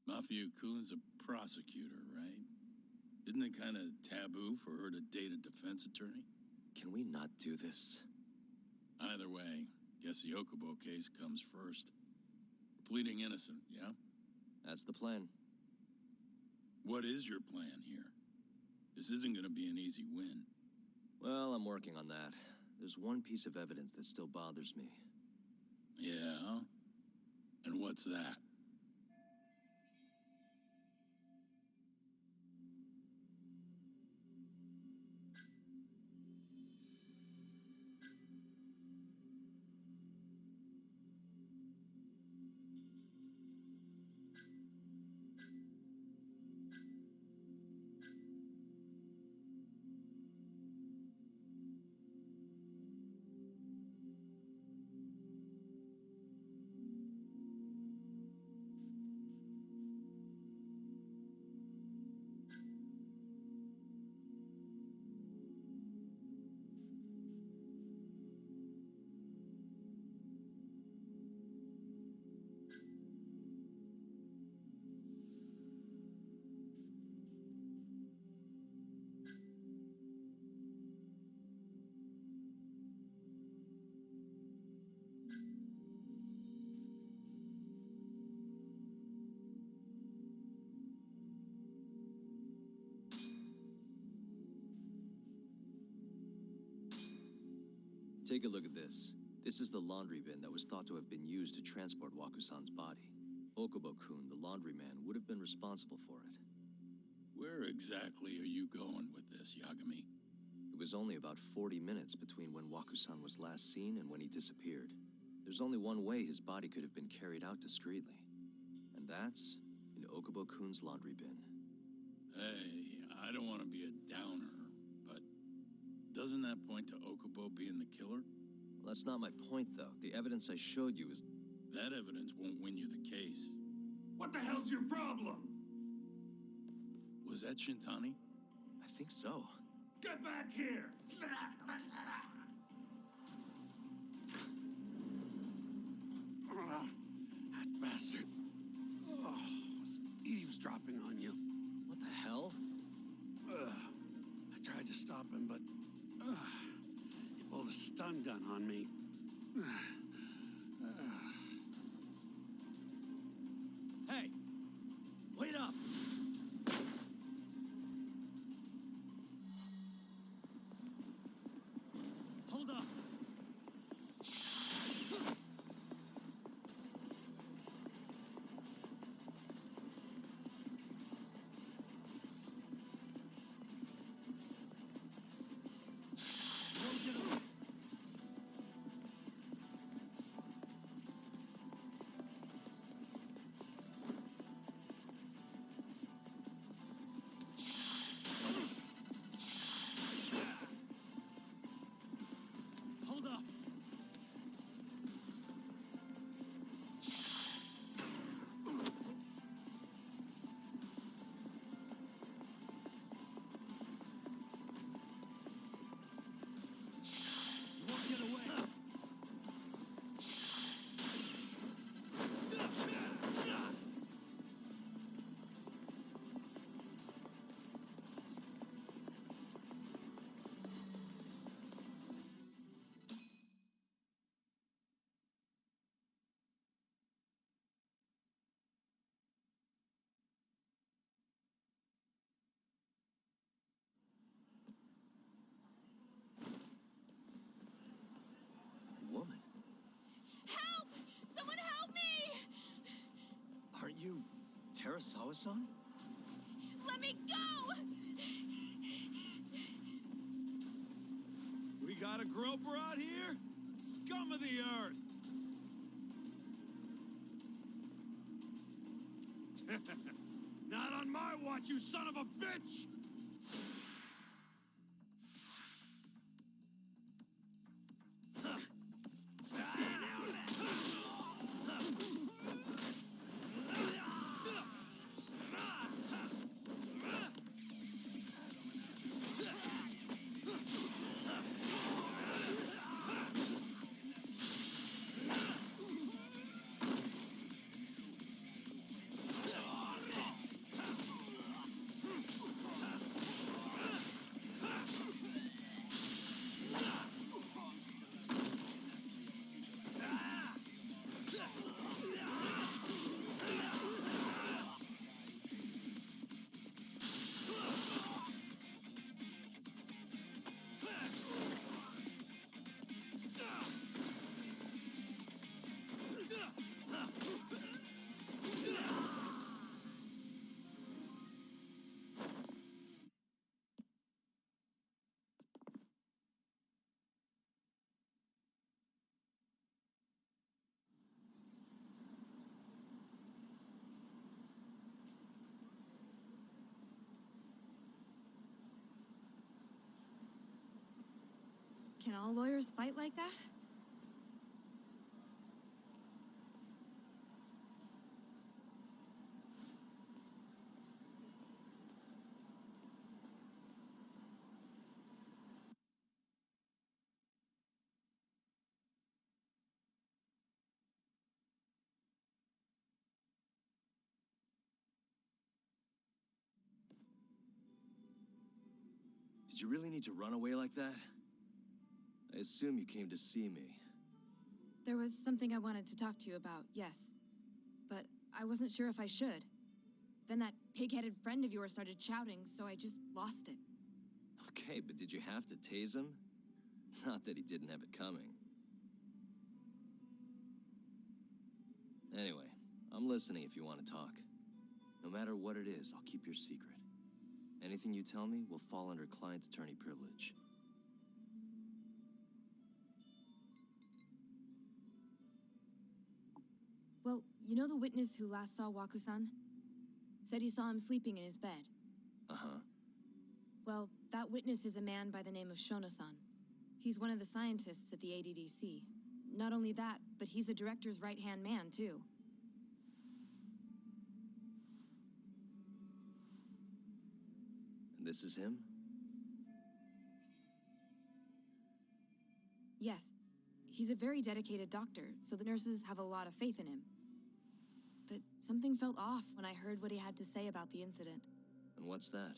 Mafia-kun's a prosecutor, right? Isn't it kind of taboo for her to date a defense attorney? Can we not do this? Either way, guess the Okubo case comes first. Pleading innocent, yeah? That's the plan. What is your plan here? This isn't going to be an easy win. Well, I'm working on that. There's one piece of evidence that still bothers me. Yeah? And what's that? Take a look at this. This is the laundry bin that was thought to have been used to transport Wakusan's body. Okubo-kun, the laundryman, would have been responsible for it. Where exactly are you going with this, Yagami? It was only about 40 minutes between when Wakusan was last seen and when he disappeared. There's only one way his body could have been carried out discreetly. And that's in Okubo-kun's laundry bin. Hey, I don't want to be a downer, but doesn't that point to Okubo being the killer? Well, that's not my point, though. The evidence I showed you is... That evidence won't win you the case. What the hell's your problem? Was that Shintani? I think so. Get back here! That bastard. Oh, was eavesdropping on you. What the hell? I tried to stop him, but he pulled a stun gun on me. Hey! Wait up! Hold up! Hold up! You won't get away! A woman? Help! Someone help me! Aren't you Terasawa-san? Let me go! We got a groper out here? Scum of the earth! Not on my watch, you son of a bitch! Can all lawyers fight like that? Did you really need to run away like that? I assume you came to see me. There was something I wanted to talk to you about, yes. But I wasn't sure if I should. Then that pig-headed friend of yours started shouting, so I just lost it. Okay, but did you have to tase him? Not that he didn't have it coming. Anyway, I'm listening if you want to talk. No matter what it is, I'll keep your secret. Anything you tell me will fall under client attorney privilege. Well, you know the witness who last saw Waku-san? Said he saw him sleeping in his bed. Uh-huh. Well, that witness is a man by the name of Shono-san. He's one of the scientists at the ADDC. Not only that, but he's the director's right-hand man, too. this is him? Yes. He's a very dedicated doctor, so the nurses have a lot of faith in him. But something felt off when I heard what he had to say about the incident. And what's that?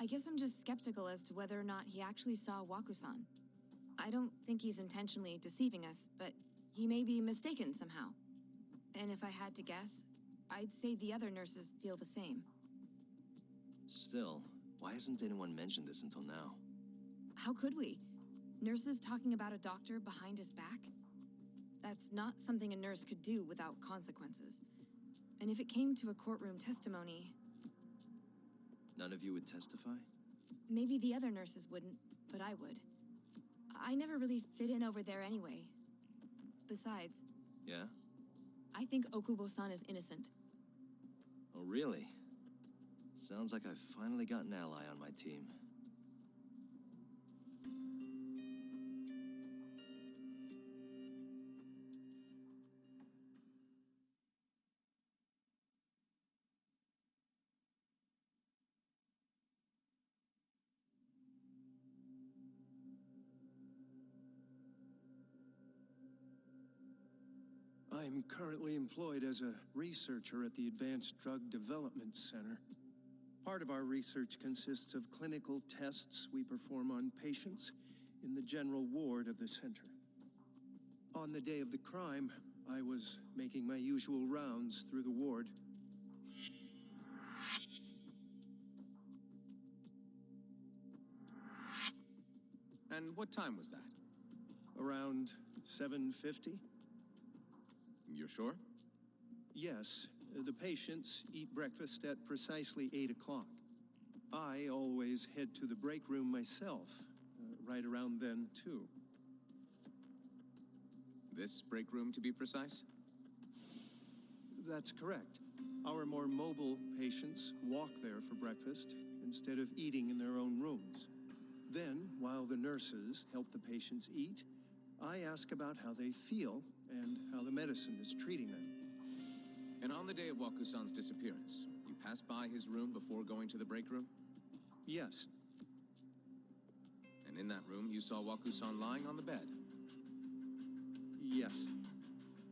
I guess I'm just skeptical as to whether or not he actually saw Waku-san. I don't think he's intentionally deceiving us, but he may be mistaken somehow. And if I had to guess, I'd say the other nurses feel the same. Still, why hasn't anyone mentioned this until now? How could we? Nurses talking about a doctor behind his back? That's not something a nurse could do without consequences. And if it came to a courtroom testimony... None of you would testify? Maybe the other nurses wouldn't, but I would. I never really fit in over there anyway. Besides... Yeah? I think Okubo-san is innocent. Oh, really? Sounds like I've finally got an ally on my team. I'm currently employed as a researcher at the Advanced Drug Development Center. Part of our research consists of clinical tests we perform on patients in the general ward of the center. On the day of the crime, I was making my usual rounds through the ward. And what time was that? Around 7:50? You're sure? Yes, the patients eat breakfast at precisely 8 o'clock. I always head to the break room myself, right around then, too. This break room, to be precise? That's correct. Our more mobile patients walk there for breakfast instead of eating in their own rooms. Then, while the nurses help the patients eat, I ask about how they feel and how the medicine is treating them. And on the day of Waku-san's disappearance, you passed by his room before going to the break room? Yes. And in that room, you saw Waku-san lying on the bed? Yes.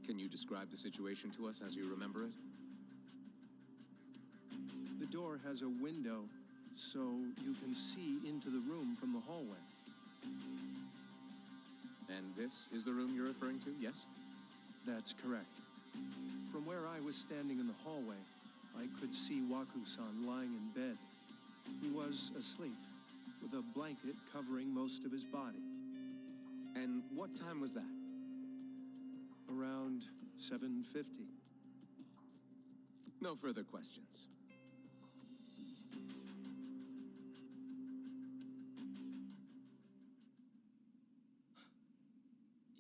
Can you describe the situation to us as you remember it? The door has a window, so you can see into the room from the hallway. And this is the room you're referring to, yes? That's correct. From where I was standing in the hallway, I could see Waku-san lying in bed. He was asleep, with a blanket covering most of his body. And what time was that? Around 7:50. No further questions.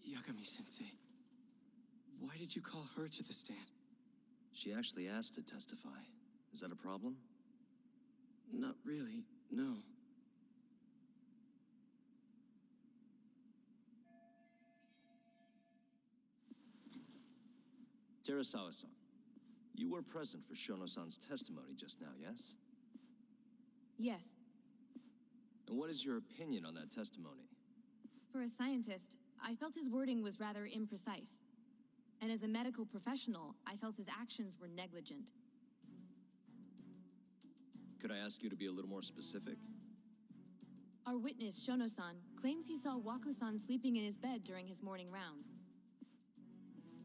Yagami-sensei, why did you call her to the stand? She actually asked to testify. Is that a problem? Not really, no. Terasawa-san, you were present for Shono-san's testimony just now, yes? Yes. And what is your opinion on that testimony? For a scientist, I felt his wording was rather imprecise. And as a medical professional, I felt his actions were negligent. Could I ask you to be a little more specific? Our witness, Shono-san, claims he saw Waku-san sleeping in his bed during his morning rounds.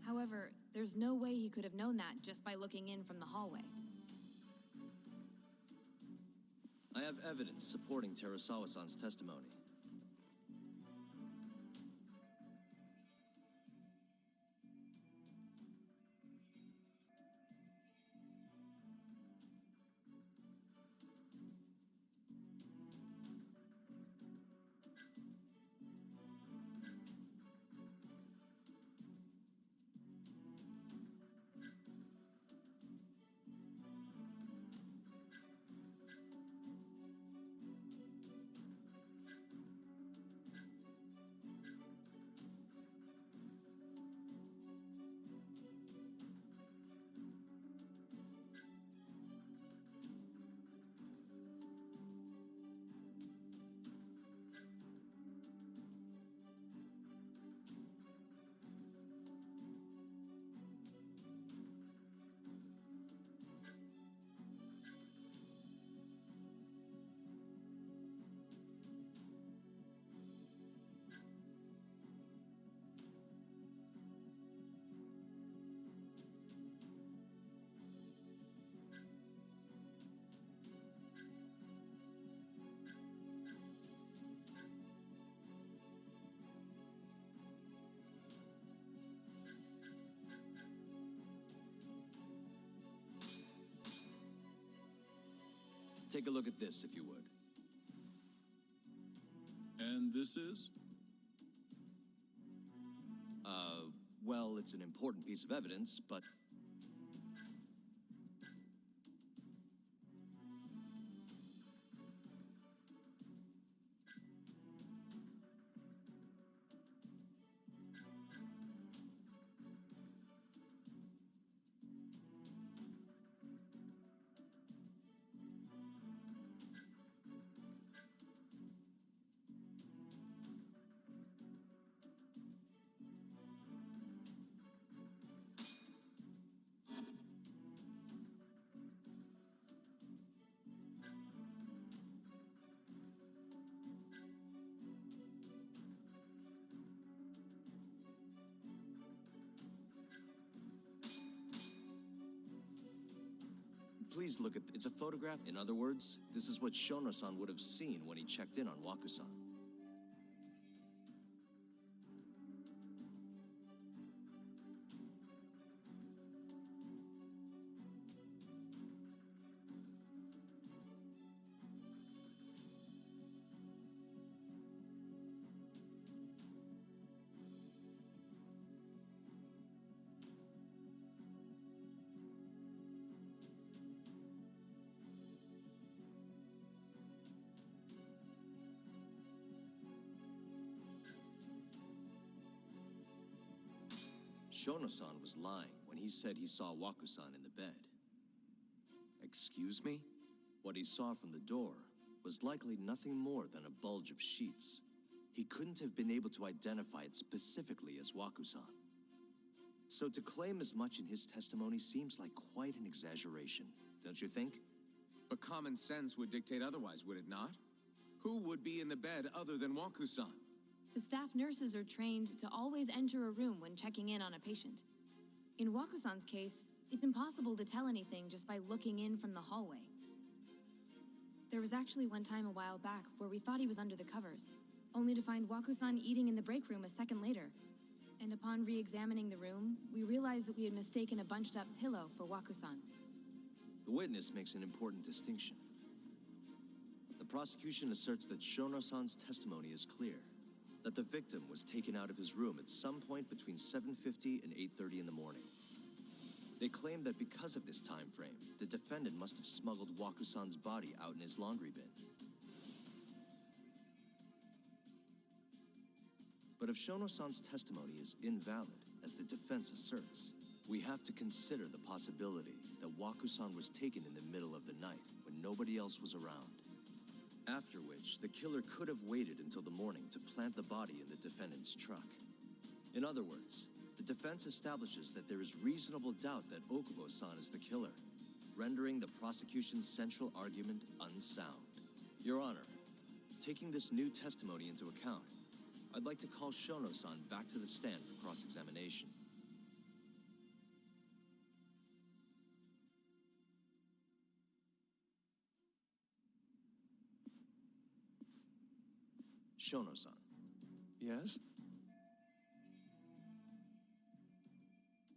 However, there's no way he could have known that just by looking in from the hallway. I have evidence supporting Terasawa-san's testimony. Take a look at this, if you would. And this is? Well, it's an important piece of evidence, but... Please look at it's a photograph. In other words, this is what Shono-san would have seen when he checked in on Waku-san. Shono-san was lying when he said he saw Waku-san in the bed. Excuse me? What he saw from the door was likely nothing more than a bulge of sheets. He couldn't have been able to identify it specifically as Waku-san. So to claim as much in his testimony seems like quite an exaggeration, don't you think? But common sense would dictate otherwise, would it not? Who would be in the bed other than Waku-san? The staff nurses are trained to always enter a room when checking in on a patient. In Waku-san's case, it's impossible to tell anything just by looking in from the hallway. There was actually one time a while back where we thought he was under the covers, only to find Waku-san eating in the break room a second later. And upon re-examining the room, we realized that we had mistaken a bunched-up pillow for Waku-san. The witness makes an important distinction. The prosecution asserts that Shono-san's testimony is clear, that the victim was taken out of his room at some point between 7:50 and 8:30 in the morning. They claim that because of this time frame, the defendant must have smuggled Waku-san's body out in his laundry bin. But if Shono-san's testimony is invalid, as the defense asserts, we have to consider the possibility that Waku-san was taken in the middle of the night when nobody else was around. After which, the killer could have waited until the morning to plant the body in the defendant's truck. In other words, the defense establishes that there is reasonable doubt that Okubo-san is the killer, rendering the prosecution's central argument unsound. Your Honor, taking this new testimony into account, I'd like to call Shono-san back to the stand for cross-examination. Shono-san. Yes?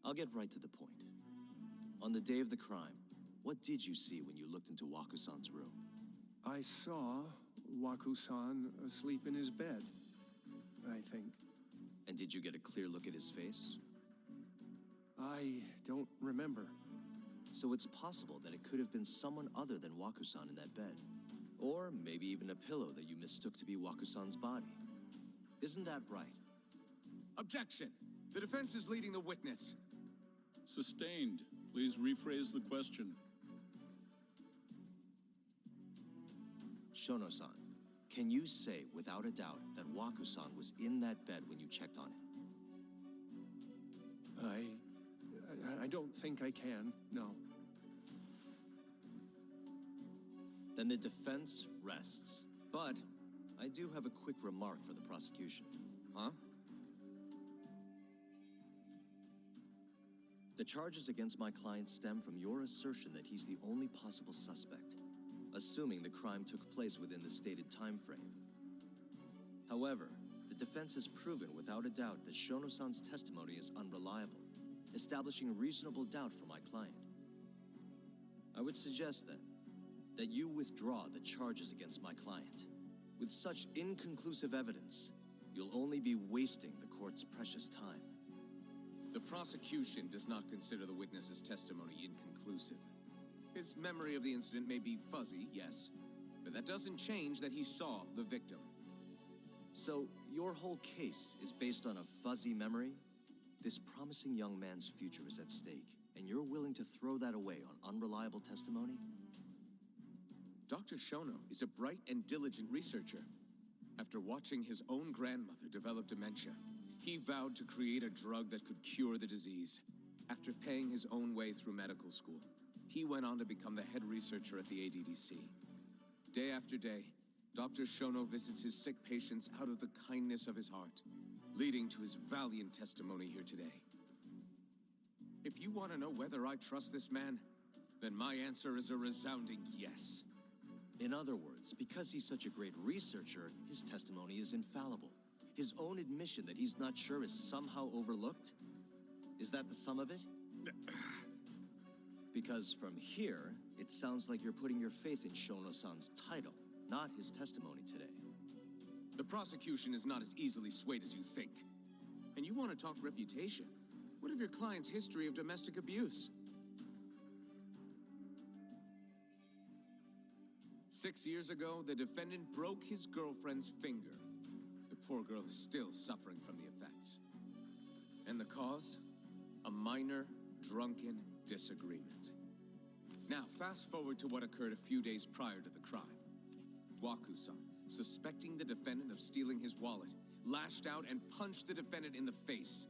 I'll get right to the point. On the day of the crime, what did you see when you looked into Waku-san's room? I saw Waku-san asleep in his bed, I think. And did you get a clear look at his face? I don't remember. So it's possible that it could have been someone other than Waku-san in that bed. Or maybe even a pillow that you mistook to be Waku-san's body. Isn't that right? Objection! The defense is leading the witness. Sustained. Please rephrase the question. Shono-san, can you say without a doubt that Waku-san was in that bed when you checked on him? I don't think I can, no. Then the defense rests. But I do have a quick remark for the prosecution. Huh? The charges against my client stem from your assertion that he's the only possible suspect, assuming the crime took place within the stated time frame. However, the defense has proven without a doubt that Shono-san's testimony is unreliable, establishing reasonable doubt for my client. I would suggest then that you withdraw the charges against my client. With such inconclusive evidence, you'll only be wasting the court's precious time. The prosecution does not consider the witness's testimony inconclusive. His memory of the incident may be fuzzy, yes, but that doesn't change that he saw the victim. So, your whole case is based on a fuzzy memory? This promising young man's future is at stake, and you're willing to throw that away on unreliable testimony? Dr. Shono is a bright and diligent researcher. After watching his own grandmother develop dementia, he vowed to create a drug that could cure the disease. After paying his own way through medical school, he went on to become the head researcher at the ADDC. Day after day, Dr. Shono visits his sick patients out of the kindness of his heart, leading to his valiant testimony here today. If you want to know whether I trust this man, then my answer is a resounding yes. In other words, because he's such a great researcher, his testimony is infallible. His own admission that he's not sure is somehow overlooked? Is that the sum of it? Because from here, it sounds like you're putting your faith in Shono-san's title, not his testimony today. The prosecution is not as easily swayed as you think. And you want to talk reputation? What of your client's history of domestic abuse? 6 years ago, the defendant broke his girlfriend's finger. The poor girl is still suffering from the effects. And the cause? A minor, drunken disagreement. Now, fast forward to what occurred a few days prior to the crime. Waku-san, suspecting the defendant of stealing his wallet, lashed out and punched the defendant in the face.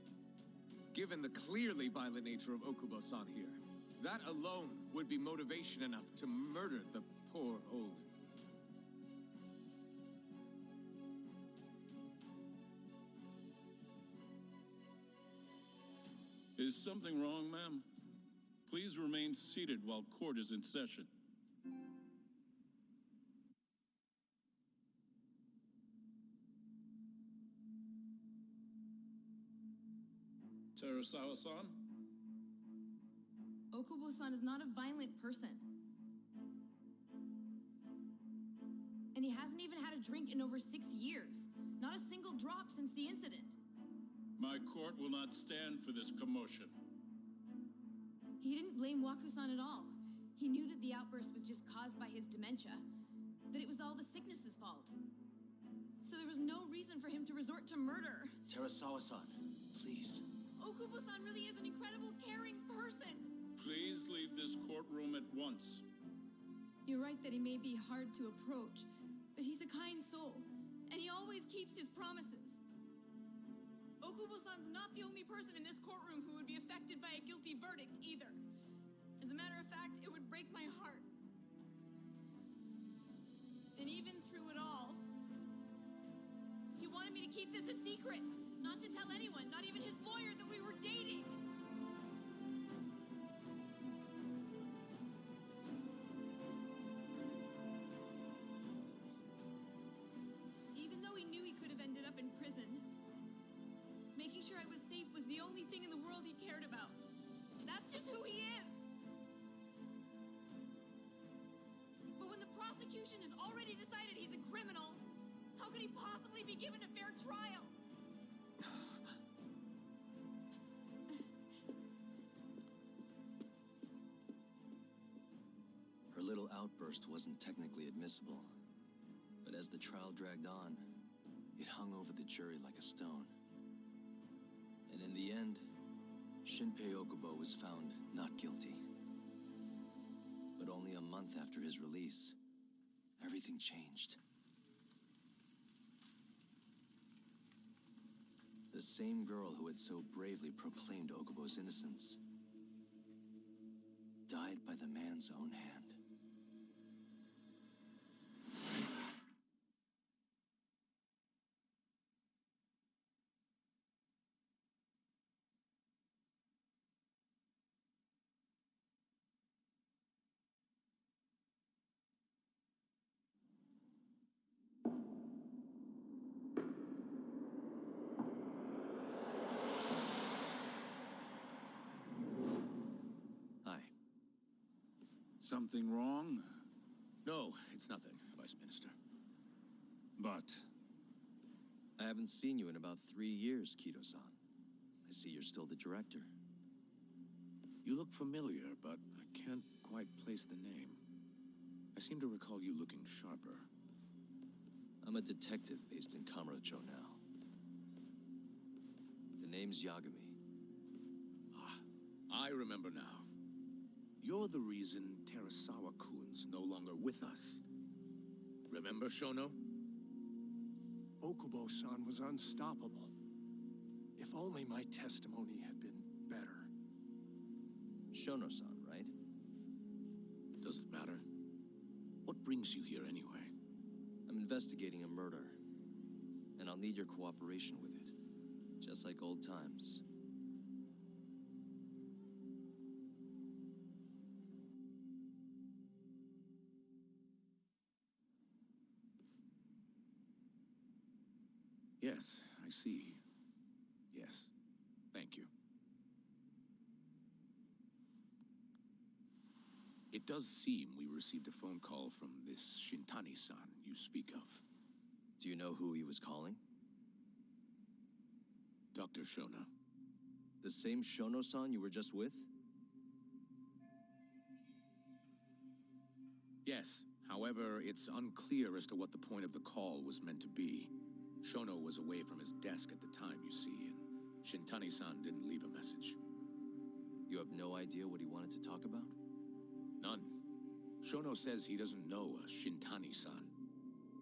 Given the clearly violent nature of Okubo-san here, that alone would be motivation enough to murder the poor old. Is something wrong, ma'am? Please remain seated while court is in session. Terasawa-san? Okubo-san is not a violent person. And he hasn't even had a drink in over 6 years. Not a single drop since the incident. My court will not stand for this commotion. He didn't blame Waku-san at all. He knew that the outburst was just caused by his dementia, that it was all the sickness's fault. So there was no reason for him to resort to murder. Terasawa-san, please. Okubo-san really is an incredible, caring person. Please leave this courtroom at once. You're right that he may be hard to approach, but he's a kind soul, and he always keeps his promises. Okubo-san's not the only person in this courtroom who would be affected by a guilty verdict, either. As a matter of fact, it would break my heart. And even through it all, he wanted me to keep this a secret, not to tell anyone, not even his lawyer, that we were dating. Even though he knew he could have ended up in prison, making sure I was safe was the only thing in the world he cared about. That's just who he is. But when the prosecution has already decided he's a criminal, how could he possibly be given a fair trial? Her little outburst wasn't technically admissible, but as the trial dragged on, it hung over the jury like a stone. And in the end, Shinpei Okubo was found not guilty. But only a month after his release, everything changed. The same girl who had so bravely proclaimed Okubo's innocence died by the man's own hand. Something wrong? No, it's nothing, Vice Minister. But I haven't seen you in about 3 years, Kido-san. I see you're still the director. You look familiar, but I can't quite place the name. I seem to recall you looking sharper. I'm a detective based in Kamurocho now. The name's Yagami. I remember now. You're the reason Terasawa-kun's no longer with us. Remember, Shono? Okubo-san was unstoppable. If only my testimony had been better. Shono-san, right? Does it matter? What brings you here anyway? I'm investigating a murder, and I'll need your cooperation with it. Just like old times. Yes, I see. Yes. Thank you. It does seem we received a phone call from this Shintani-san you speak of. Do you know who he was calling? Dr. Shono. The same Shono-san you were just with? Yes. However, it's unclear as to what the point of the call was meant to be. Shono was away from his desk at the time, you see, and Shintani-san didn't leave a message. You have no idea what he wanted to talk about? None. Shono says he doesn't know a Shintani-san,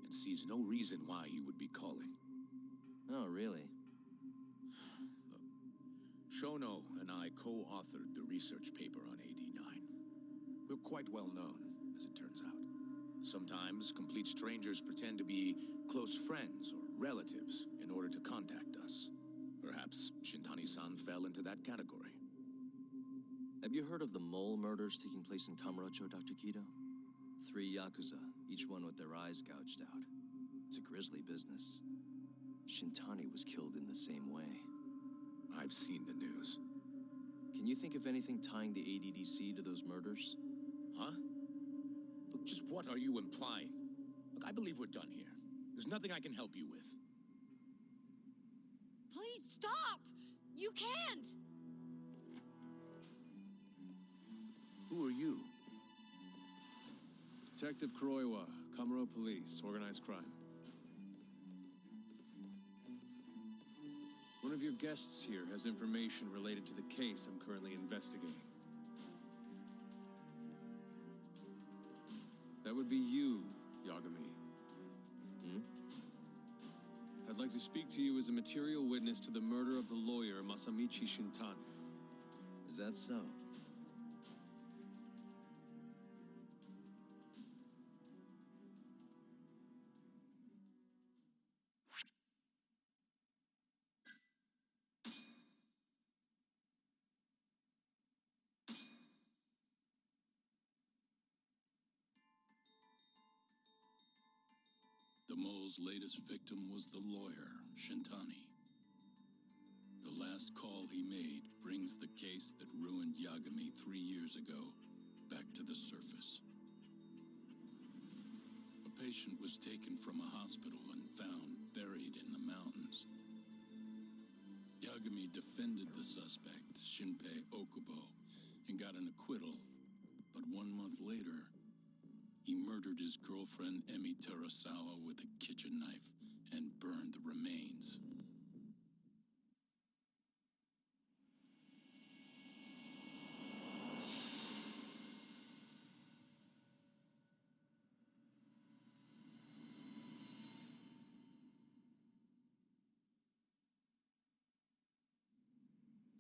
and sees no reason why he would be calling. Oh, really? Shono and I co-authored the research paper on AD9. We're quite well known, as it turns out. Sometimes complete strangers pretend to be close friends or relatives in order to contact us. Perhaps Shintani-san fell into that category. Have you heard of the mole murders taking place in Kamurocho, Dr. Kido? 3 Yakuza, each one with their eyes gouged out. It's a grisly business. Shintani was killed in the same way. I've seen the news. Can you think of anything tying the ADDC to those murders? Huh? Look, just what are you implying? Look, I believe we're done here. There's nothing I can help you with. Please stop! You can't! Who are you? Detective Kuroiwa, Kamuro Police, Organized Crime. One of your guests here has information related to the case I'm currently investigating. That would be you, Yagami. I'd like to speak to you as a material witness to the murder of the lawyer Masamichi Shintani. Is that so? The mole's latest victim was the lawyer, Shintani. The last call he made brings the case that ruined Yagami 3 years ago back to the surface. A patient was taken from a hospital and found buried in the mountains. Yagami defended the suspect, Shinpei Okubo, and got an acquittal, but 1 month later, he murdered his girlfriend, Emi Terasawa, with a kitchen knife and burned the remains.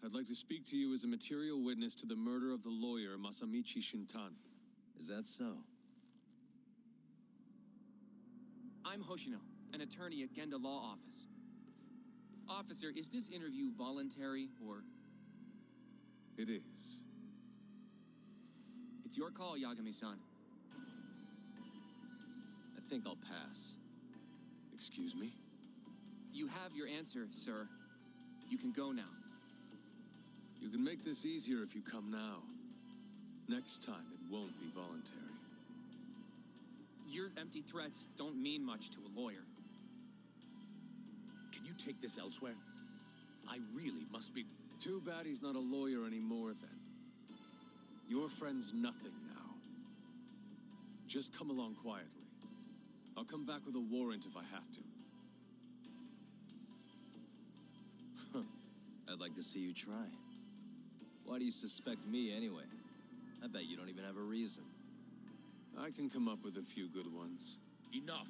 I'd like to speak to you as a material witness to the murder of the lawyer Masamichi Shintani. Is that so? I'm Hoshino, an attorney at Genda Law Office. Officer, is this interview voluntary or... It is. It's your call, Yagami-san. I think I'll pass. Excuse me? You have your answer, sir. You can go now. You can make this easier if you come now. Next time, it won't be voluntary. Your empty threats don't mean much to a lawyer. Can you take this elsewhere? I really must be... Too bad he's not a lawyer anymore, then. Your friend's nothing now. Just come along quietly. I'll come back with a warrant if I have to. I'd like to see you try. Why do you suspect me anyway? I bet you don't even have a reason. I can come up with a few good ones. Enough!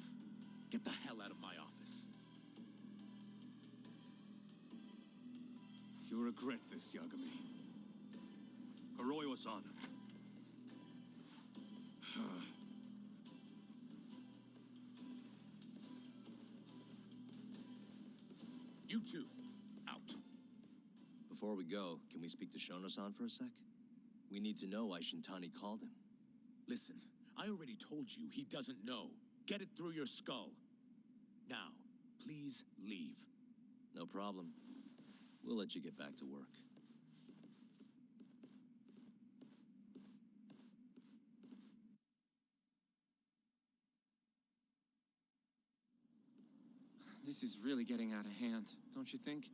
Get the hell out of my office. You'll regret this, Yagami. Kuroiwa-san. You two, out. Before we go, can we speak to Shono-san for a sec? We need to know why Shintani called him. Listen, I already told you he doesn't know. Get it through your skull. Now, please leave. No problem. We'll let you get back to work. This is really getting out of hand, don't you think?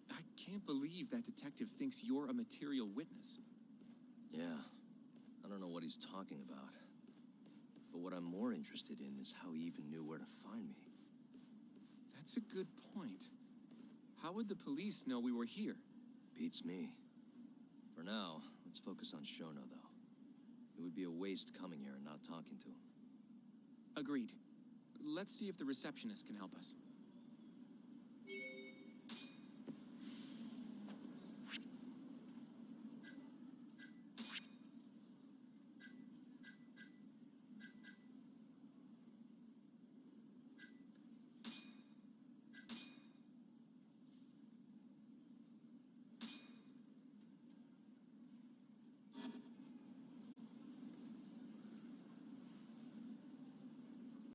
I can't believe that detective thinks you're a material witness. Yeah, I don't know what he's talking about. But what I'm more interested in is how he even knew where to find me. That's a good point. How would the police know we were here? Beats me. For now, let's focus on Shono, though. It would be a waste coming here and not talking to him. Agreed. Let's see if the receptionist can help us.